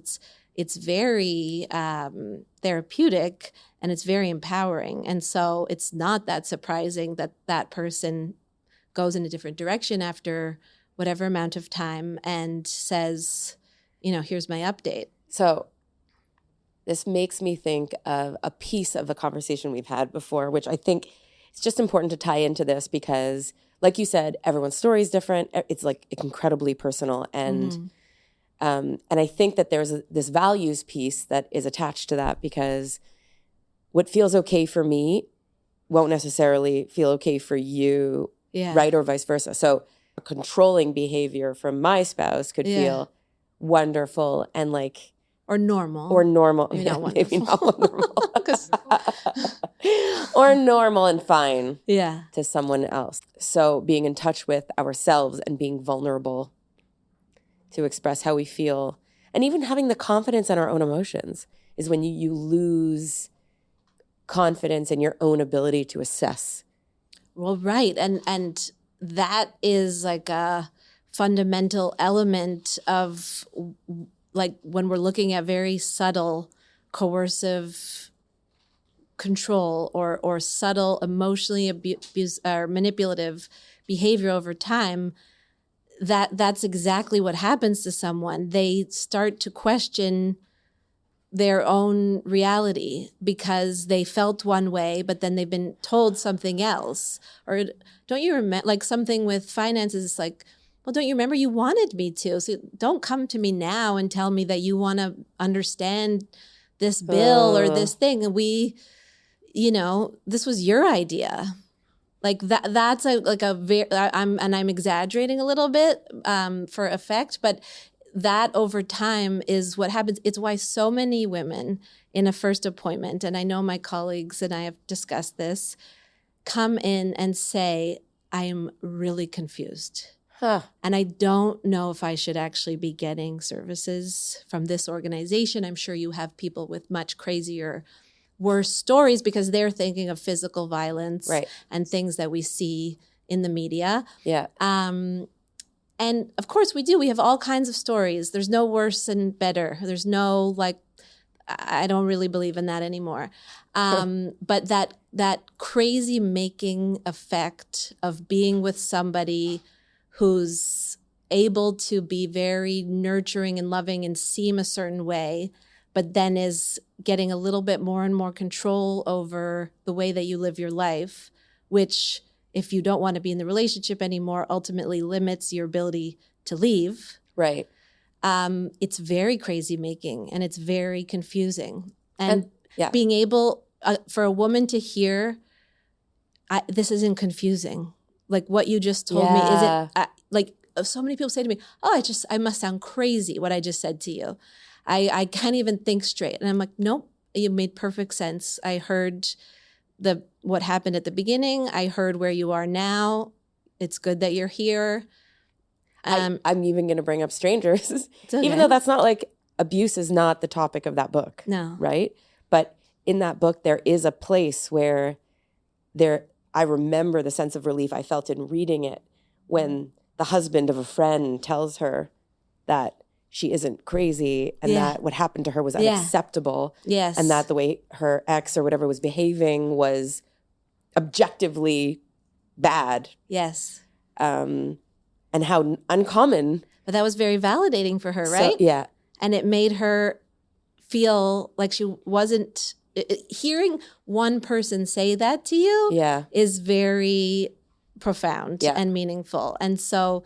Speaker 2: It's very therapeutic and it's very empowering. And so it's not that surprising that that person goes in a different direction after whatever amount of time and says, here's my update.
Speaker 1: So this makes me think of a piece of a conversation we've had before, which I think it's just important to tie into this because, like you said, everyone's story is different. It's incredibly personal. And and I think that there's this values piece that is attached to that, because what feels okay for me won't necessarily feel okay for you, right? Or vice versa. So a controlling behavior from my spouse could feel wonderful and
Speaker 2: or normal.
Speaker 1: Maybe not wonderful. Maybe not wonderful. Or normal and fine to someone else. So being in touch with ourselves and being vulnerable to express how we feel, and even having the confidence in our own emotions, is when you lose confidence in your own ability to assess.
Speaker 2: Well, right. And that is a fundamental element of when we're looking at very subtle coercive control or subtle emotionally abuse or manipulative behavior over time, that's exactly what happens to someone. They start to question their own reality because they felt one way, but then they've been told something else. Or don't you remember, something with finances, it's well, don't you remember you wanted me to? So don't come to me now and tell me that you want to understand this bill or this thing. And this was your idea. That's I'm exaggerating a little bit for effect, but that over time is what happens. It's why so many women in a first appointment, and I know my colleagues and I have discussed this, come in and say, I am really confused. And I don't know if I should actually be getting services from this organization. I'm sure you have people with much crazier, worse stories because they're thinking of physical violence and things that we see in the media.
Speaker 1: Yeah.
Speaker 2: And of course we do. We have all kinds of stories. There's no worse and better. There's no I don't really believe in that anymore. But that crazy making effect of being with somebody who's able to be very nurturing and loving and seem a certain way, but then is getting a little bit more and more control over the way that you live your life, which, if you don't want to be in the relationship anymore, ultimately limits your ability to leave.
Speaker 1: Right.
Speaker 2: It's very crazy making and it's very confusing. And being able for a woman to hear, this isn't confusing. What you just told me isn't, so many people say to me, oh, I must sound crazy what I just said to you. I can't even think straight. And I'm like, nope, you made perfect sense. I heard what happened at the beginning. I heard where you are now. It's good that you're here.
Speaker 1: I'm even going to bring up strangers,
Speaker 2: okay.
Speaker 1: Even though that's not abuse is not the topic of that book.
Speaker 2: No.
Speaker 1: Right? But in that book, there is a place where I remember the sense of relief I felt in reading it when the husband of a friend tells her that she isn't crazy and that what happened to her was unacceptable.
Speaker 2: Yes.
Speaker 1: And that the way her ex or whatever was behaving was objectively bad.
Speaker 2: Yes.
Speaker 1: And how uncommon.
Speaker 2: But that was very validating for her, right?
Speaker 1: So, yeah.
Speaker 2: And it made her feel like she wasn't hearing one person say that to you is very profound and meaningful. And so,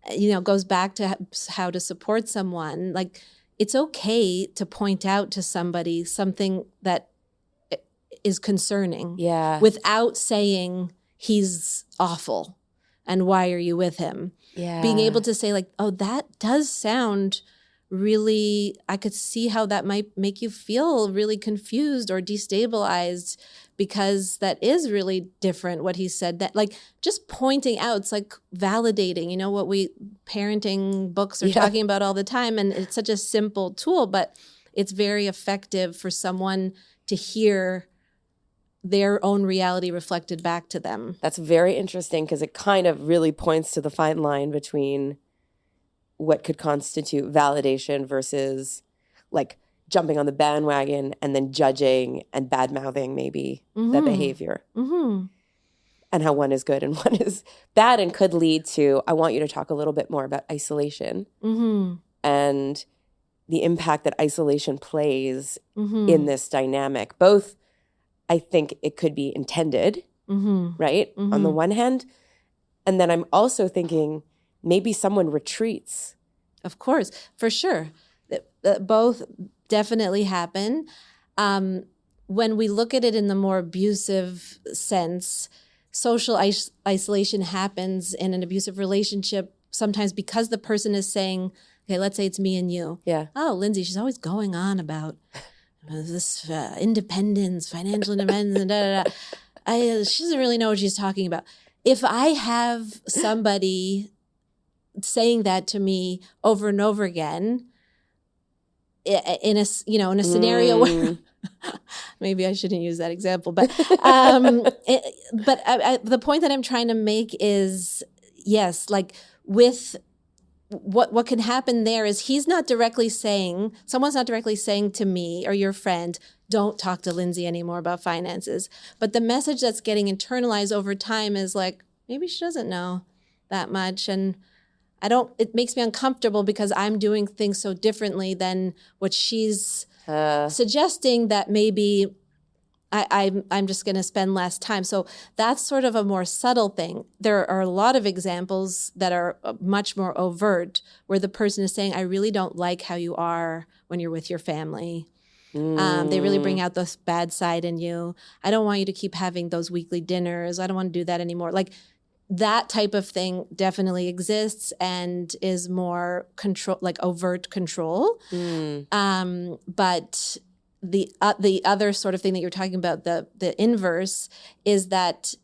Speaker 2: it goes back to how to support someone. Like, it's okay to point out to somebody something that is concerning without saying he's awful and why are you with him? Being able to say like, oh, that does sound really, I could see how that might make you feel really confused or destabilized, because that is really different what he said. That, like, just pointing out, it's like validating, what we parenting books are talking about all the time. And it's such a simple tool, but it's very effective for someone to hear their own reality reflected back to them.
Speaker 1: That's very interesting, because it kind of really points to the fine line between what could constitute validation versus like jumping on the bandwagon and then judging and bad-mouthing maybe the behavior. And how one is good and one is bad, and could lead to, I want you to talk a little bit more about isolation and the impact that isolation plays in this dynamic. Both, I think it could be intended, right? On the one hand. And then I'm also thinking maybe someone retreats.
Speaker 2: Of course, for sure. Both definitely happen. When we look at it in the more abusive sense, social isolation happens in an abusive relationship sometimes because the person is saying, okay, let's say it's me and you. Oh, Lindsay, she's always going on about this independence, financial independence, she doesn't really know what she's talking about. If I have somebody saying that to me over and over again, in a scenario where maybe I shouldn't use that example, but the point that I'm trying to make is, yes, like with what can happen there is someone's not directly saying to me or your friend, don't talk to Lindsay anymore about finances. But the message that's getting internalized over time is like, maybe she doesn't know that much. And it makes me uncomfortable because I'm doing things so differently than what she's suggesting, that maybe I'm just going to spend less time. So that's sort of a more subtle thing. There are a lot of examples that are much more overt, where the person is saying, I really don't like how you are when you're with your family. They really bring out the bad side in you. I don't want you to keep having those weekly dinners. I don't want to do that anymore. Like, that type of thing definitely exists and is more control, like overt control. But the other sort of thing that you're talking about, the inverse, is that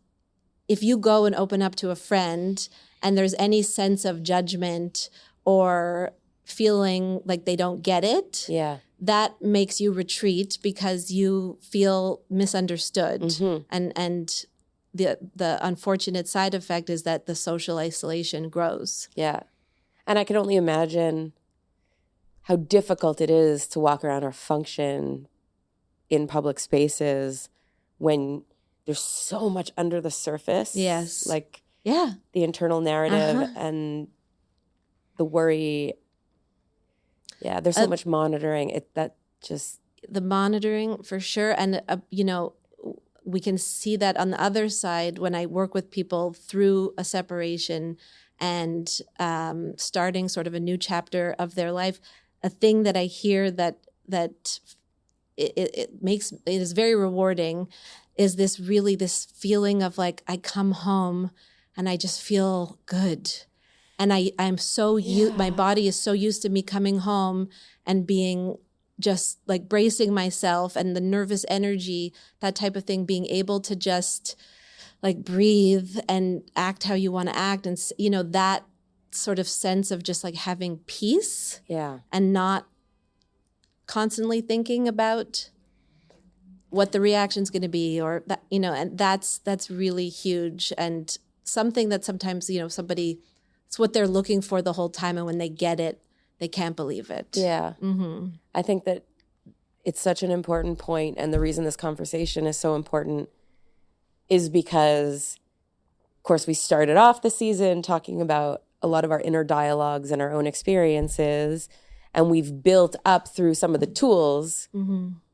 Speaker 2: if you go and open up to a friend and there's any sense of judgment or feeling like they don't get it, that makes you retreat because you feel misunderstood. And the unfortunate side effect is that the social isolation grows. Yeah.
Speaker 1: And I can only imagine how difficult it is to walk around or function in public spaces when there's so much under the surface.
Speaker 2: Yes.
Speaker 1: Like the internal narrative and the worry. Yeah, there's so much monitoring.
Speaker 2: The monitoring, for sure. And, we can see that on the other side when I work with people through a separation and starting sort of a new chapter of their life. A thing that I hear that it is very rewarding is this feeling of like, I come home and I just feel good. And I'm so my body is so used to me coming home and being just like bracing myself, and the nervous energy, that type of thing, being able to just like breathe and act how you want to act. And, that sort of sense of just like having peace and not constantly thinking about what the reaction's going to be, or that, and that's really huge, and something that sometimes, somebody, it's what they're looking for the whole time. And when they get it, they can't believe it.
Speaker 1: Yeah. I think that it's such an important point, and the reason this conversation is so important is because, of course, we started off the season talking about a lot of our inner dialogues and our own experiences, and we've built up through some of the tools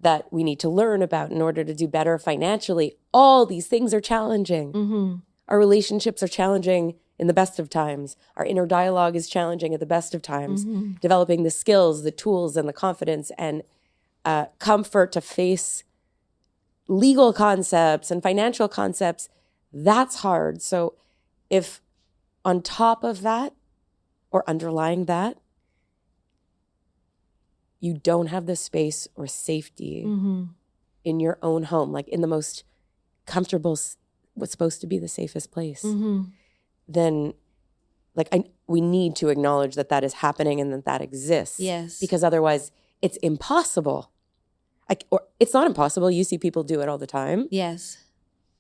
Speaker 1: that we need to learn about in order to do better financially. All these things are challenging. Our relationships are challenging in the best of times. Our inner dialogue is challenging at the best of times. Developing the skills, the tools, and the confidence and comfort to face legal concepts and financial concepts, that's hard. So if on top of that or underlying that, you don't have the space or safety in your own home, like in the most comfortable, what's supposed to be the safest place, then we need to acknowledge that that is happening and that that exists.
Speaker 2: Yes.
Speaker 1: Because otherwise it's impossible. Or it's not impossible. You see people do it all the time.
Speaker 2: Yes.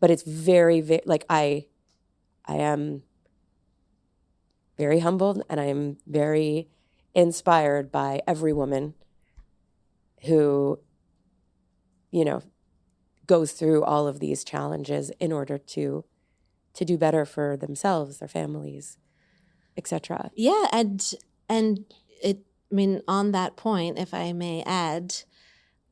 Speaker 1: But it's very, very, I am very humbled and I am very inspired by every woman who, goes through all of these challenges in order to do better for themselves, their families, etc.
Speaker 2: Yeah, and on that point, if I may add,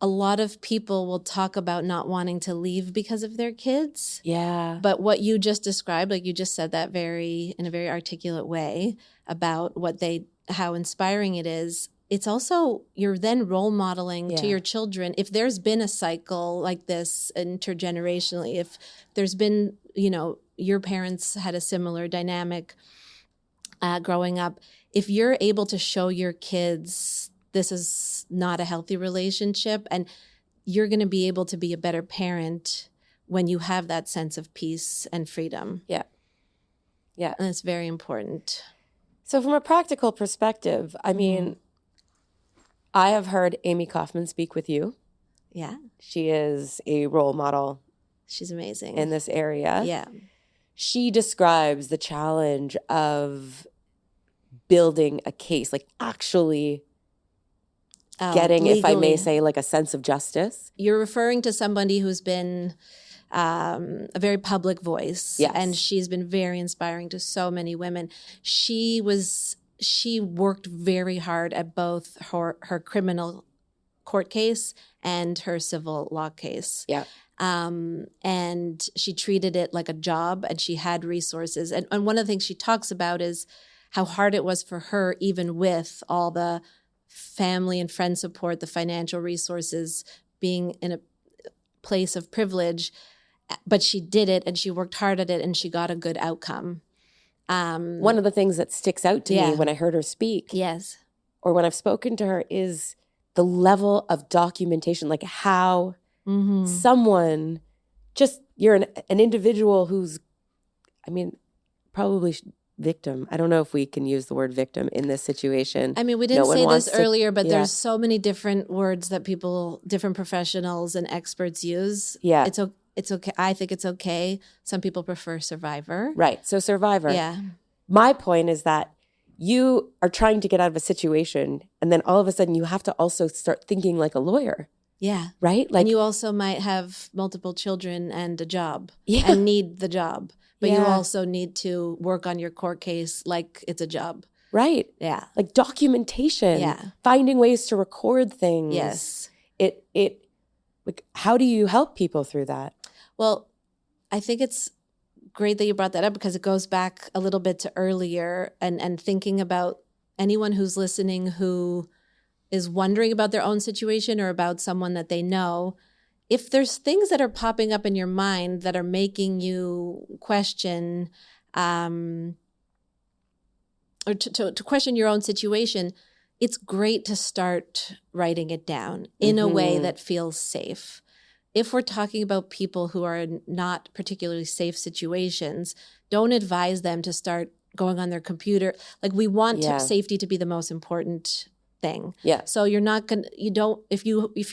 Speaker 2: a lot of people will talk about not wanting to leave because of their kids.
Speaker 1: Yeah.
Speaker 2: But what you just described, like you just said that in a very articulate way about how inspiring it is. It's also, you're then role modeling to your children. If there's been a cycle like this intergenerationally, if there's been, your parents had a similar dynamic growing up, if you're able to show your kids this is not a healthy relationship, and you're going to be able to be a better parent when you have that sense of peace and freedom.
Speaker 1: Yeah. Yeah.
Speaker 2: And it's very important.
Speaker 1: So from a practical perspective, I have heard Amy Kaufman speak with you.
Speaker 2: Yeah.
Speaker 1: She is a role model.
Speaker 2: She's amazing.
Speaker 1: In this area.
Speaker 2: Yeah.
Speaker 1: She describes the challenge of building a case, like actually getting, legally, if I may say, like a sense of justice.
Speaker 2: You're referring to somebody who's been a very public voice.
Speaker 1: Yes.
Speaker 2: And she's been very inspiring to so many women. She worked very hard at both her criminal court case and her civil law case.
Speaker 1: Yeah.
Speaker 2: And she treated it like a job, and she had resources. And one of the things she talks about is how hard it was for her, even with all the family and friend support, the financial resources, being in a place of privilege. But she did it, and she worked hard at it, and she got a good outcome.
Speaker 1: One of the things that sticks out to me when I heard her speak,
Speaker 2: yes,
Speaker 1: or when I've spoken to her, is the level of documentation, like how someone, you're an individual who's, probably victim. I don't know if we can use the word victim in this situation.
Speaker 2: We didn't say this earlier, but there's so many different words that different professionals and experts use.
Speaker 1: Yeah.
Speaker 2: It's okay. I think it's okay. Some people prefer survivor.
Speaker 1: Right. So survivor.
Speaker 2: Yeah.
Speaker 1: My point is that you are trying to get out of a situation, and then all of a sudden you have to also start thinking like a lawyer.
Speaker 2: Yeah.
Speaker 1: Right?
Speaker 2: And you also might have multiple children and a job and need the job. But you also need to work on your court case like it's a job.
Speaker 1: Right.
Speaker 2: Yeah.
Speaker 1: Like documentation.
Speaker 2: Yeah.
Speaker 1: Finding ways to record things.
Speaker 2: Yes.
Speaker 1: Like, how do you help people through that?
Speaker 2: Well, I think it's great that you brought that up, because it goes back a little bit to earlier and thinking about anyone who's listening who is wondering about their own situation or about someone that they know. If there's things that are popping up in your mind that are making you question or to question your own situation, it's great to start writing it down in a way that feels safe. If we're talking about people who are in not particularly safe situations, don't advise them to start going on their computer. Like, we want safety to be the most important thing.
Speaker 1: Yeah.
Speaker 2: So if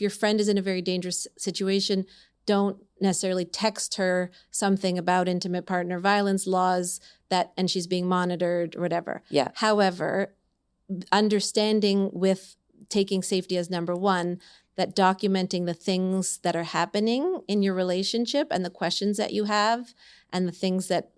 Speaker 2: your friend is in a very dangerous situation, don't necessarily text her something about intimate partner violence laws and she's being monitored or whatever.
Speaker 1: Yeah.
Speaker 2: However, understanding with taking safety as number one, that documenting the things that are happening in your relationship and the questions that you have and the things that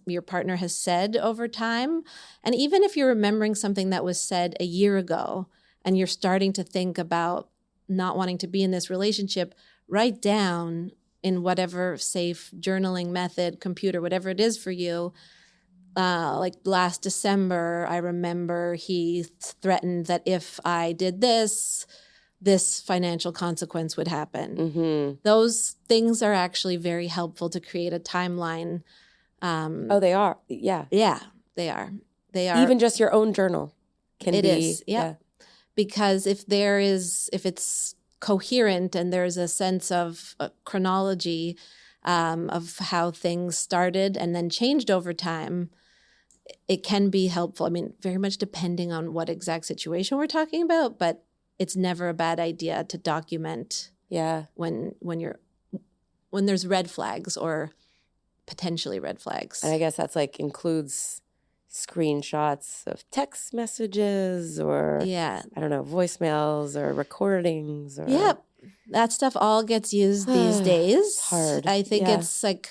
Speaker 2: your partner has said over time. And even if you're remembering something that was said a year ago, and you're starting to think about not wanting to be in this relationship, write down in whatever safe journaling method, computer, whatever it is for you. Like last December, I remember he threatened that if I did this financial consequence would happen.
Speaker 1: Mm-hmm.
Speaker 2: Those things are actually very helpful to create a timeline.
Speaker 1: Oh, they are. Yeah.
Speaker 2: Yeah, they are. They are.
Speaker 1: Even just your own journal can
Speaker 2: It
Speaker 1: be.
Speaker 2: is, yeah. Because if it's coherent and there's a sense of chronology of how things started and then changed over time, it can be helpful. I mean, very much depending on what exact situation we're talking about, but it's never a bad idea to document.
Speaker 1: Yeah.
Speaker 2: When there's red flags or potentially red flags.
Speaker 1: And I guess that's like includes screenshots of text messages or I don't know, voicemails or recordings or
Speaker 2: Yep. That stuff all gets used these days.
Speaker 1: Hard.
Speaker 2: I think it's like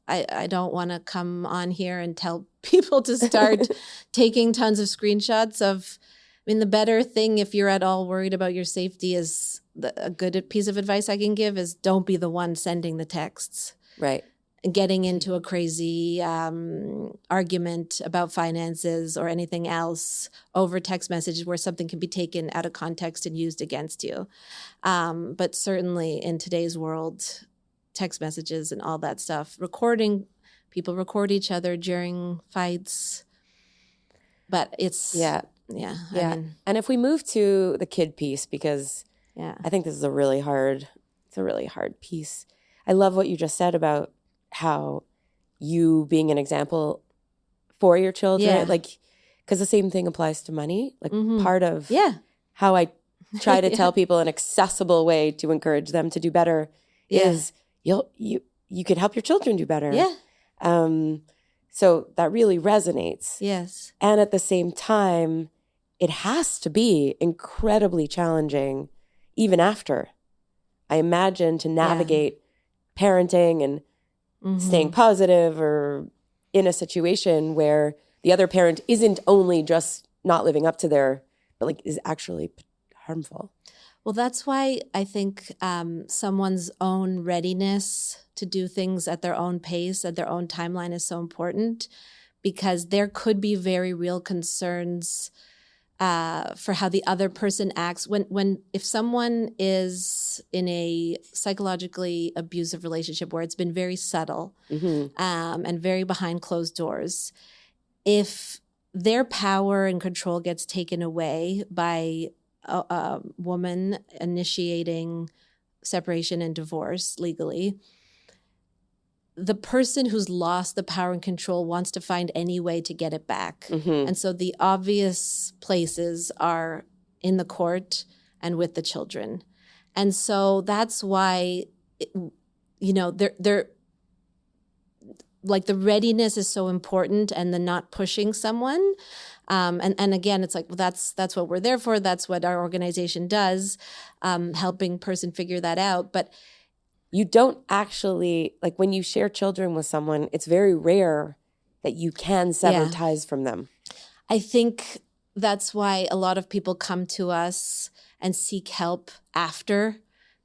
Speaker 2: I don't want to come on here and tell people to start taking tons of screenshots of. I mean, the better thing if you're at all worried about your safety is a good piece of advice I can give is don't be the one sending the texts.
Speaker 1: Right.
Speaker 2: Getting into a crazy argument about finances or anything else over text messages where something can be taken out of context and used against you. But certainly in today's world, text messages and all that stuff, people record each other during fights. But it's... Yeah. I mean,
Speaker 1: and if we move to the kid piece, because I think this is a really hard piece. I love what you just said about how you being an example for your children, like, because the same thing applies to money. Like part of how I try to tell people an accessible way to encourage them to do better is you could help your children do better. Yeah. So that really resonates.
Speaker 2: Yes.
Speaker 1: And at the same time, it has to be incredibly challenging even after. I imagine to navigate parenting and staying positive or in a situation where the other parent isn't only just not living up to but like is actually harmful.
Speaker 2: Well, that's why I think someone's own readiness to do things at their own pace, at their own timeline is so important, because there could be very real concerns for how the other person acts if someone is in a psychologically abusive relationship where it's been very subtle and very behind closed doors. If their power and control gets taken away by a woman initiating separation and divorce legally, the person who's lost the power and control wants to find any way to get it back. And so the obvious places are in the court and with the children. And so that's why, they're like the readiness is so important and the not pushing someone. And again, it's like, well, that's what we're there for. That's what our organization does, helping person figure that out. But
Speaker 1: you don't actually, like when you share children with someone, it's very rare that you can sever ties from them.
Speaker 2: I think that's why a lot of people come to us and seek help after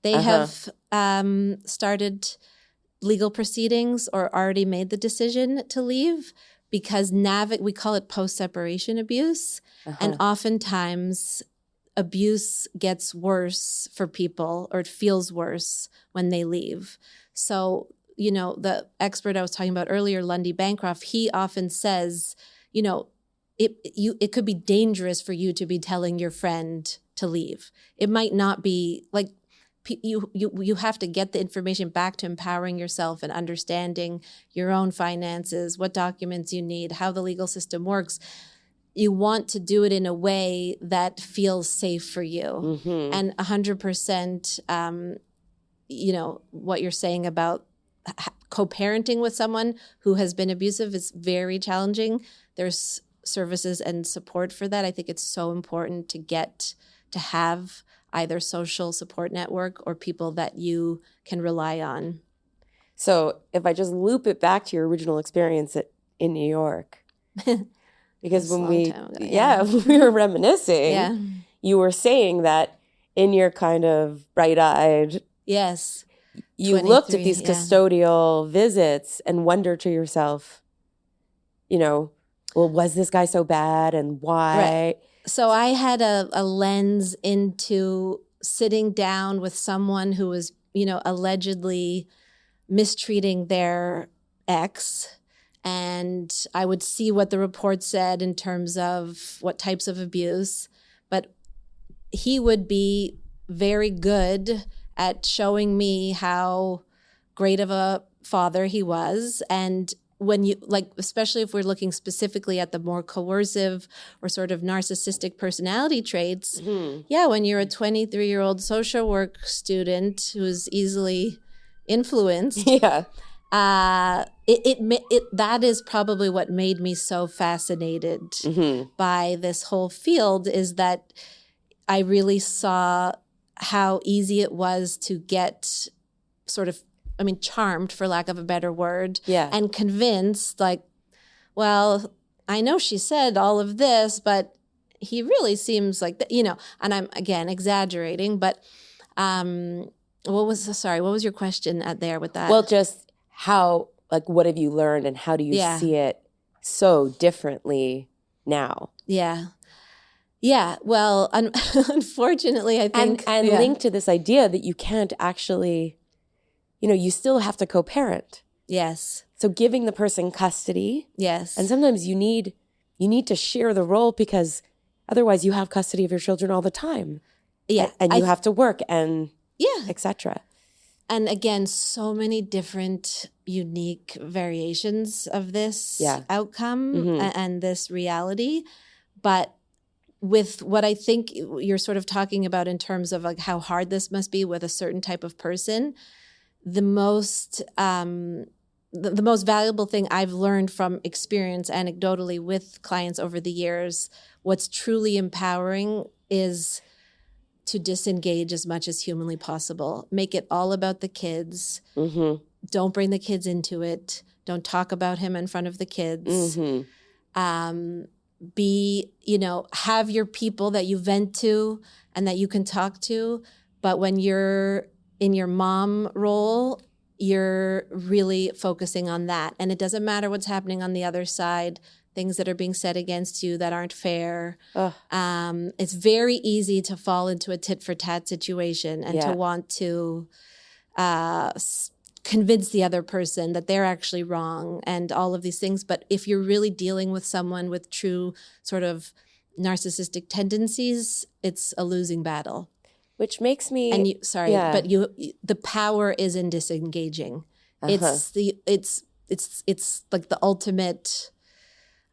Speaker 2: they have started legal proceedings or already made the decision to leave, because we call it post-separation abuse. And oftentimes abuse gets worse for people, or it feels worse when they leave. So, the expert I was talking about earlier, Lundy Bancroft, he often says, it could be dangerous for you to be telling your friend to leave. It might not be like you have to get the information back to empowering yourself and understanding your own finances, what documents you need, how the legal system works. You want to do it in a way that feels safe for you. And 100%, what you're saying about co-parenting with someone who has been abusive is very challenging. There's services and support for that. I think it's so important to have either social support network or people that you can rely on.
Speaker 1: So if I just loop it back to your original experience in New York, because when we were reminiscing, you were saying that in your kind of bright-eyed,
Speaker 2: Yes.
Speaker 1: you looked at
Speaker 2: 23,
Speaker 1: these
Speaker 2: yeah.
Speaker 1: custodial visits and wondered to yourself, you know, well, was this guy so bad and why?
Speaker 2: Right. So I had a lens into sitting down with someone who was, allegedly mistreating their ex. And I would see what the report said in terms of what types of abuse. But he would be very good at showing me how great of a father he was. And when you, like, especially if we're looking specifically at the more coercive or sort of narcissistic personality traits, yeah, when you're a 23-year-old social work student who's easily influenced,
Speaker 1: Yeah.
Speaker 2: that is probably what made me so fascinated by this whole field, is that I really saw how easy it was to get sort of, charmed, for lack of a better word, and convinced, like, well, I know she said all of this, but he really seems like, and I'm, again, exaggerating, but what was your question there with that?
Speaker 1: Well, just how, like, what have you learned and how do you see it so differently now?
Speaker 2: Yeah. Yeah. Well, unfortunately, I think.
Speaker 1: And linked to this idea that you can't actually, you still have to co-parent.
Speaker 2: Yes.
Speaker 1: So giving the person custody.
Speaker 2: Yes.
Speaker 1: And sometimes you need to share the role, because otherwise you have custody of your children all the time.
Speaker 2: Yeah.
Speaker 1: And you have to work and etc.
Speaker 2: And again, so many different unique variations of this outcome and this reality. But with what I think you're sort of talking about in terms of like how hard this must be with a certain type of person, the most valuable thing I've learned from experience anecdotally with clients over the years, what's truly empowering is to disengage as much as humanly possible. Make it all about the kids. Don't bring the kids into it. Don't talk about him in front of the kids. Have your people that you vent to and that you can talk to. But when you're in your mom role, you're really focusing on that. And it doesn't matter what's happening on the other side, things that are being said against you that aren't fair. It's very easy to fall into a tit for tat situation and to want to convince the other person that they're actually wrong and all of these things. But if you're really dealing with someone with true sort of narcissistic tendencies, it's a losing battle.
Speaker 1: Which makes me
Speaker 2: but the power is in disengaging. It's like the ultimate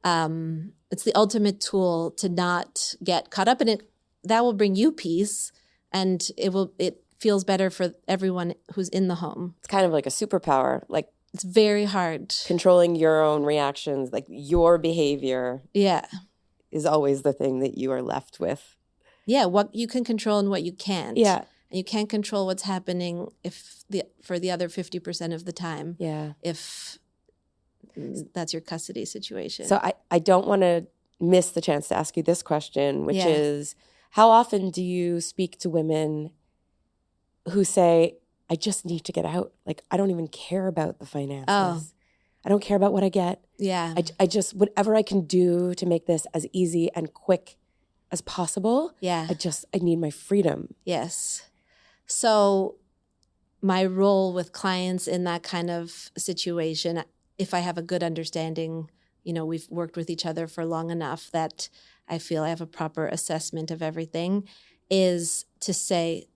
Speaker 2: it's the ultimate tool to not get caught up in it. That will bring you peace, and it feels better for everyone who's in the home. It's
Speaker 1: kind of like a superpower. Like,
Speaker 2: it's very hard.
Speaker 1: Controlling your own reactions, like your behavior is always the thing that you are left with.
Speaker 2: Yeah, what you can control and what you can't.
Speaker 1: Yeah.
Speaker 2: And you can't control what's happening for the other 50% of the time.
Speaker 1: Yeah.
Speaker 2: If that's your custody situation.
Speaker 1: So I don't want to miss the chance to ask you this question, which is, how often do you speak to women who say, I just need to get out? Like, I don't even care about the finances.
Speaker 2: Oh.
Speaker 1: I don't care about what I get.
Speaker 2: Yeah.
Speaker 1: I just, whatever I can do to make this as easy and quick as possible.
Speaker 2: Yeah.
Speaker 1: I need my freedom.
Speaker 2: Yes. So my role with clients in that kind of situation, if I have a good understanding, we've worked with each other for long enough that I feel I have a proper assessment of everything, is to say,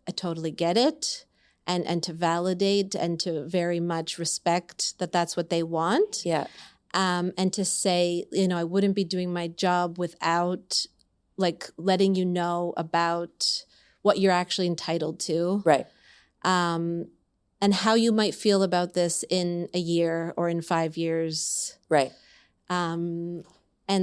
Speaker 2: I totally get it, and to validate and to very much respect that that's what they want.
Speaker 1: Yeah.
Speaker 2: And to say, I wouldn't be doing my job without like letting you know about what you're actually entitled to.
Speaker 1: Right.
Speaker 2: And how you might feel about this in a year or in 5 years.
Speaker 1: Right.
Speaker 2: And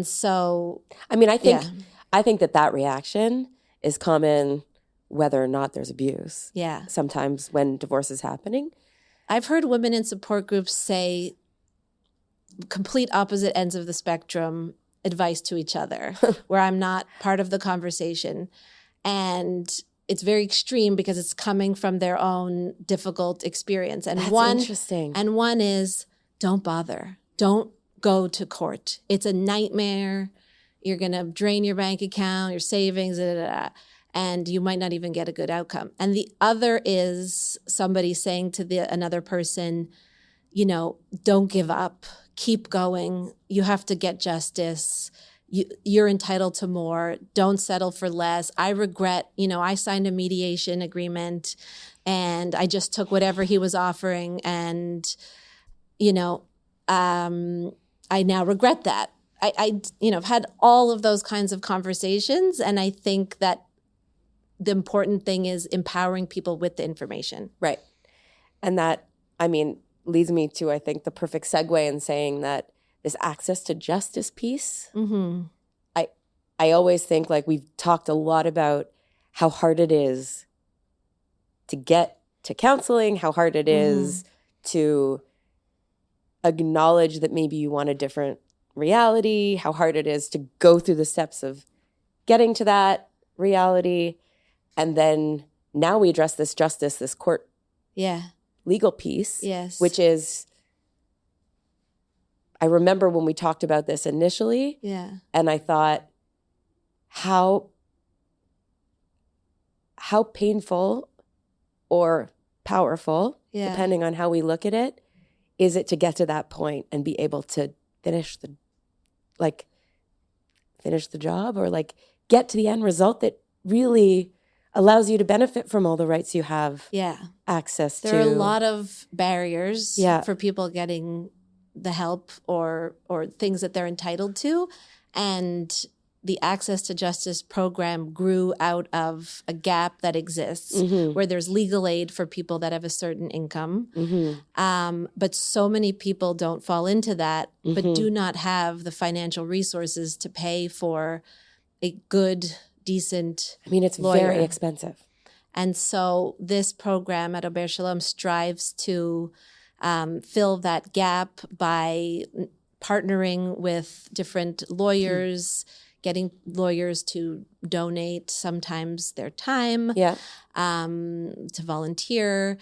Speaker 2: so,
Speaker 1: I think that reaction is common whether or not there's abuse.
Speaker 2: Yeah.
Speaker 1: Sometimes when divorce is happening.
Speaker 2: I've heard women in support groups say complete opposite ends of the spectrum. advice to each other, where I'm not part of the conversation. And it's very extreme because it's coming from their own difficult experience. And
Speaker 1: That's interesting.
Speaker 2: And one is, don't bother. Don't go to court. It's a nightmare. You're going to drain your bank account, your savings, and you might not even get a good outcome. And the other is somebody saying to another person, you know, don't give up, keep going. You have to get justice. You're entitled to more. Don't settle for less. I regret, you know, I signed a mediation agreement and I just took whatever he was offering. And, you know, I now regret that. I you know, I've had all of those kinds of conversations. And I think that the important thing is empowering people with the information.
Speaker 1: Right. And that, I mean, leads me to, I think, the perfect segue in saying that this access to justice piece,
Speaker 2: Mm-hmm.
Speaker 1: I always think, like, we've talked a lot about how hard it is to get to counseling, how hard it is to acknowledge that maybe you want a different reality, how hard it is to go through the steps of getting to that reality. And then now we address this justice, this court legal piece,
Speaker 2: Yes.
Speaker 1: which is, I remember when we talked about this initially, and I thought, how painful or powerful, depending on how we look at it, is it to get to that point and be able to finish the job, or like get to the end result that really allows you to benefit from all the rights you have access to.
Speaker 2: There are a lot of barriers for people getting the help or things that they're entitled to. And the Access to Justice program grew out of a gap that exists where there's legal aid for people that have a certain income. But so many people don't fall into that, but do not have the financial resources to pay for a good, decent
Speaker 1: it's
Speaker 2: lawyer.
Speaker 1: Very expensive.
Speaker 2: And so this program at Auberge Shalom strives to fill that gap by partnering with different lawyers, getting lawyers to donate sometimes their time, to volunteer,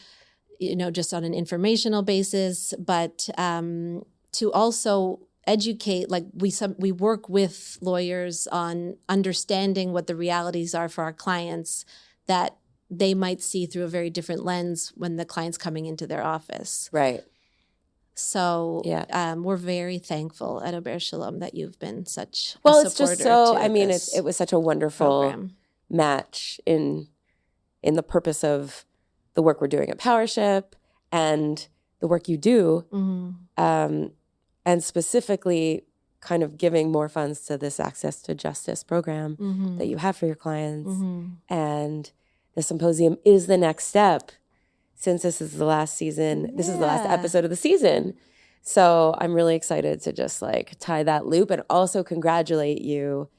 Speaker 2: you know, just on an informational basis, but to also educate. Like we work with lawyers on understanding what the realities are for our clients that they might see through a very different lens when the client's coming into their office.
Speaker 1: Right.
Speaker 2: So we're very thankful at Auberge Shalom that you've been such
Speaker 1: a
Speaker 2: supporter.
Speaker 1: It's just so, it was such a wonderful
Speaker 2: program.
Speaker 1: Match in the purpose of the work we're doing at Powership and the work you do, and specifically kind of giving more funds to this Access to Justice program that you have for your clients. And the symposium is the next step. Since this is the last season, this is the last episode of the season. So I'm really excited to just like tie that loop and also congratulate you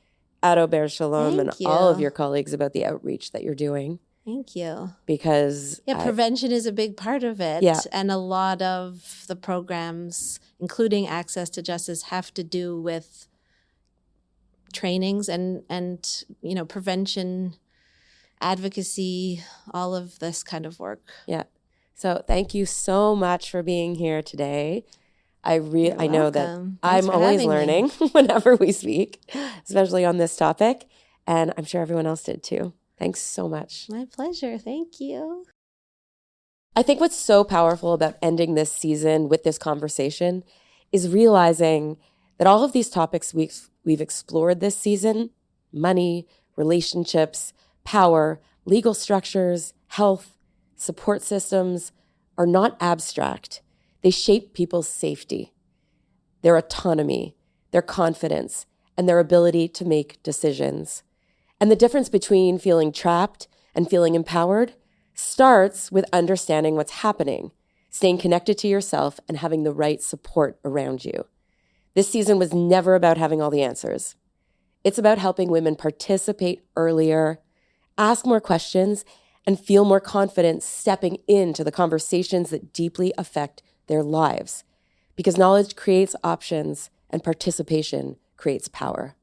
Speaker 1: at Auberge Shalom and all of your colleagues about the outreach that you're doing.
Speaker 2: Thank you.
Speaker 1: Because
Speaker 2: prevention is a big part of it.
Speaker 1: Yeah.
Speaker 2: And a lot of the programs, including Access to Justice, have to do with trainings and you know, prevention, advocacy, all of this kind of work.
Speaker 1: Yeah. So thank you so much for being here today. I know that I'm always learning whenever we speak, especially on this topic. And I'm sure everyone else did too. Thanks so much.
Speaker 2: My pleasure. Thank you.
Speaker 1: I think what's so powerful about ending this season with this conversation is realizing that all of these topics we've explored this season, money, relationships, power, legal structures, health, support systems, are not abstract. They shape people's safety, their autonomy, their confidence, and their ability to make decisions. And the difference between feeling trapped and feeling empowered starts with understanding what's happening, staying connected to yourself, and having the right support around you. This season was never about having all the answers. It's about helping women participate earlier, ask more questions, and feel more confident stepping into the conversations that deeply affect their lives. Because knowledge creates options and participation creates power.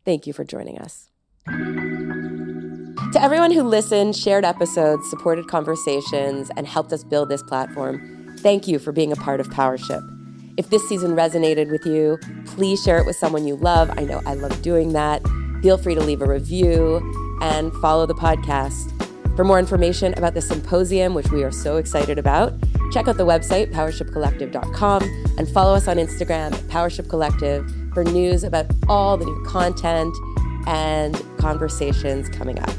Speaker 1: Thank you for joining us. To everyone who listened, shared episodes, supported conversations, and helped us build this platform, thank you for being a part of Powership. If this season resonated with you, please share it with someone you love. I know I love doing that. Feel free to leave a review and follow the podcast. For more information about the symposium, which we are so excited about, check out the website, powershipcollective.com, and follow us on Instagram at Powership Collective for news about all the new content and conversations coming up.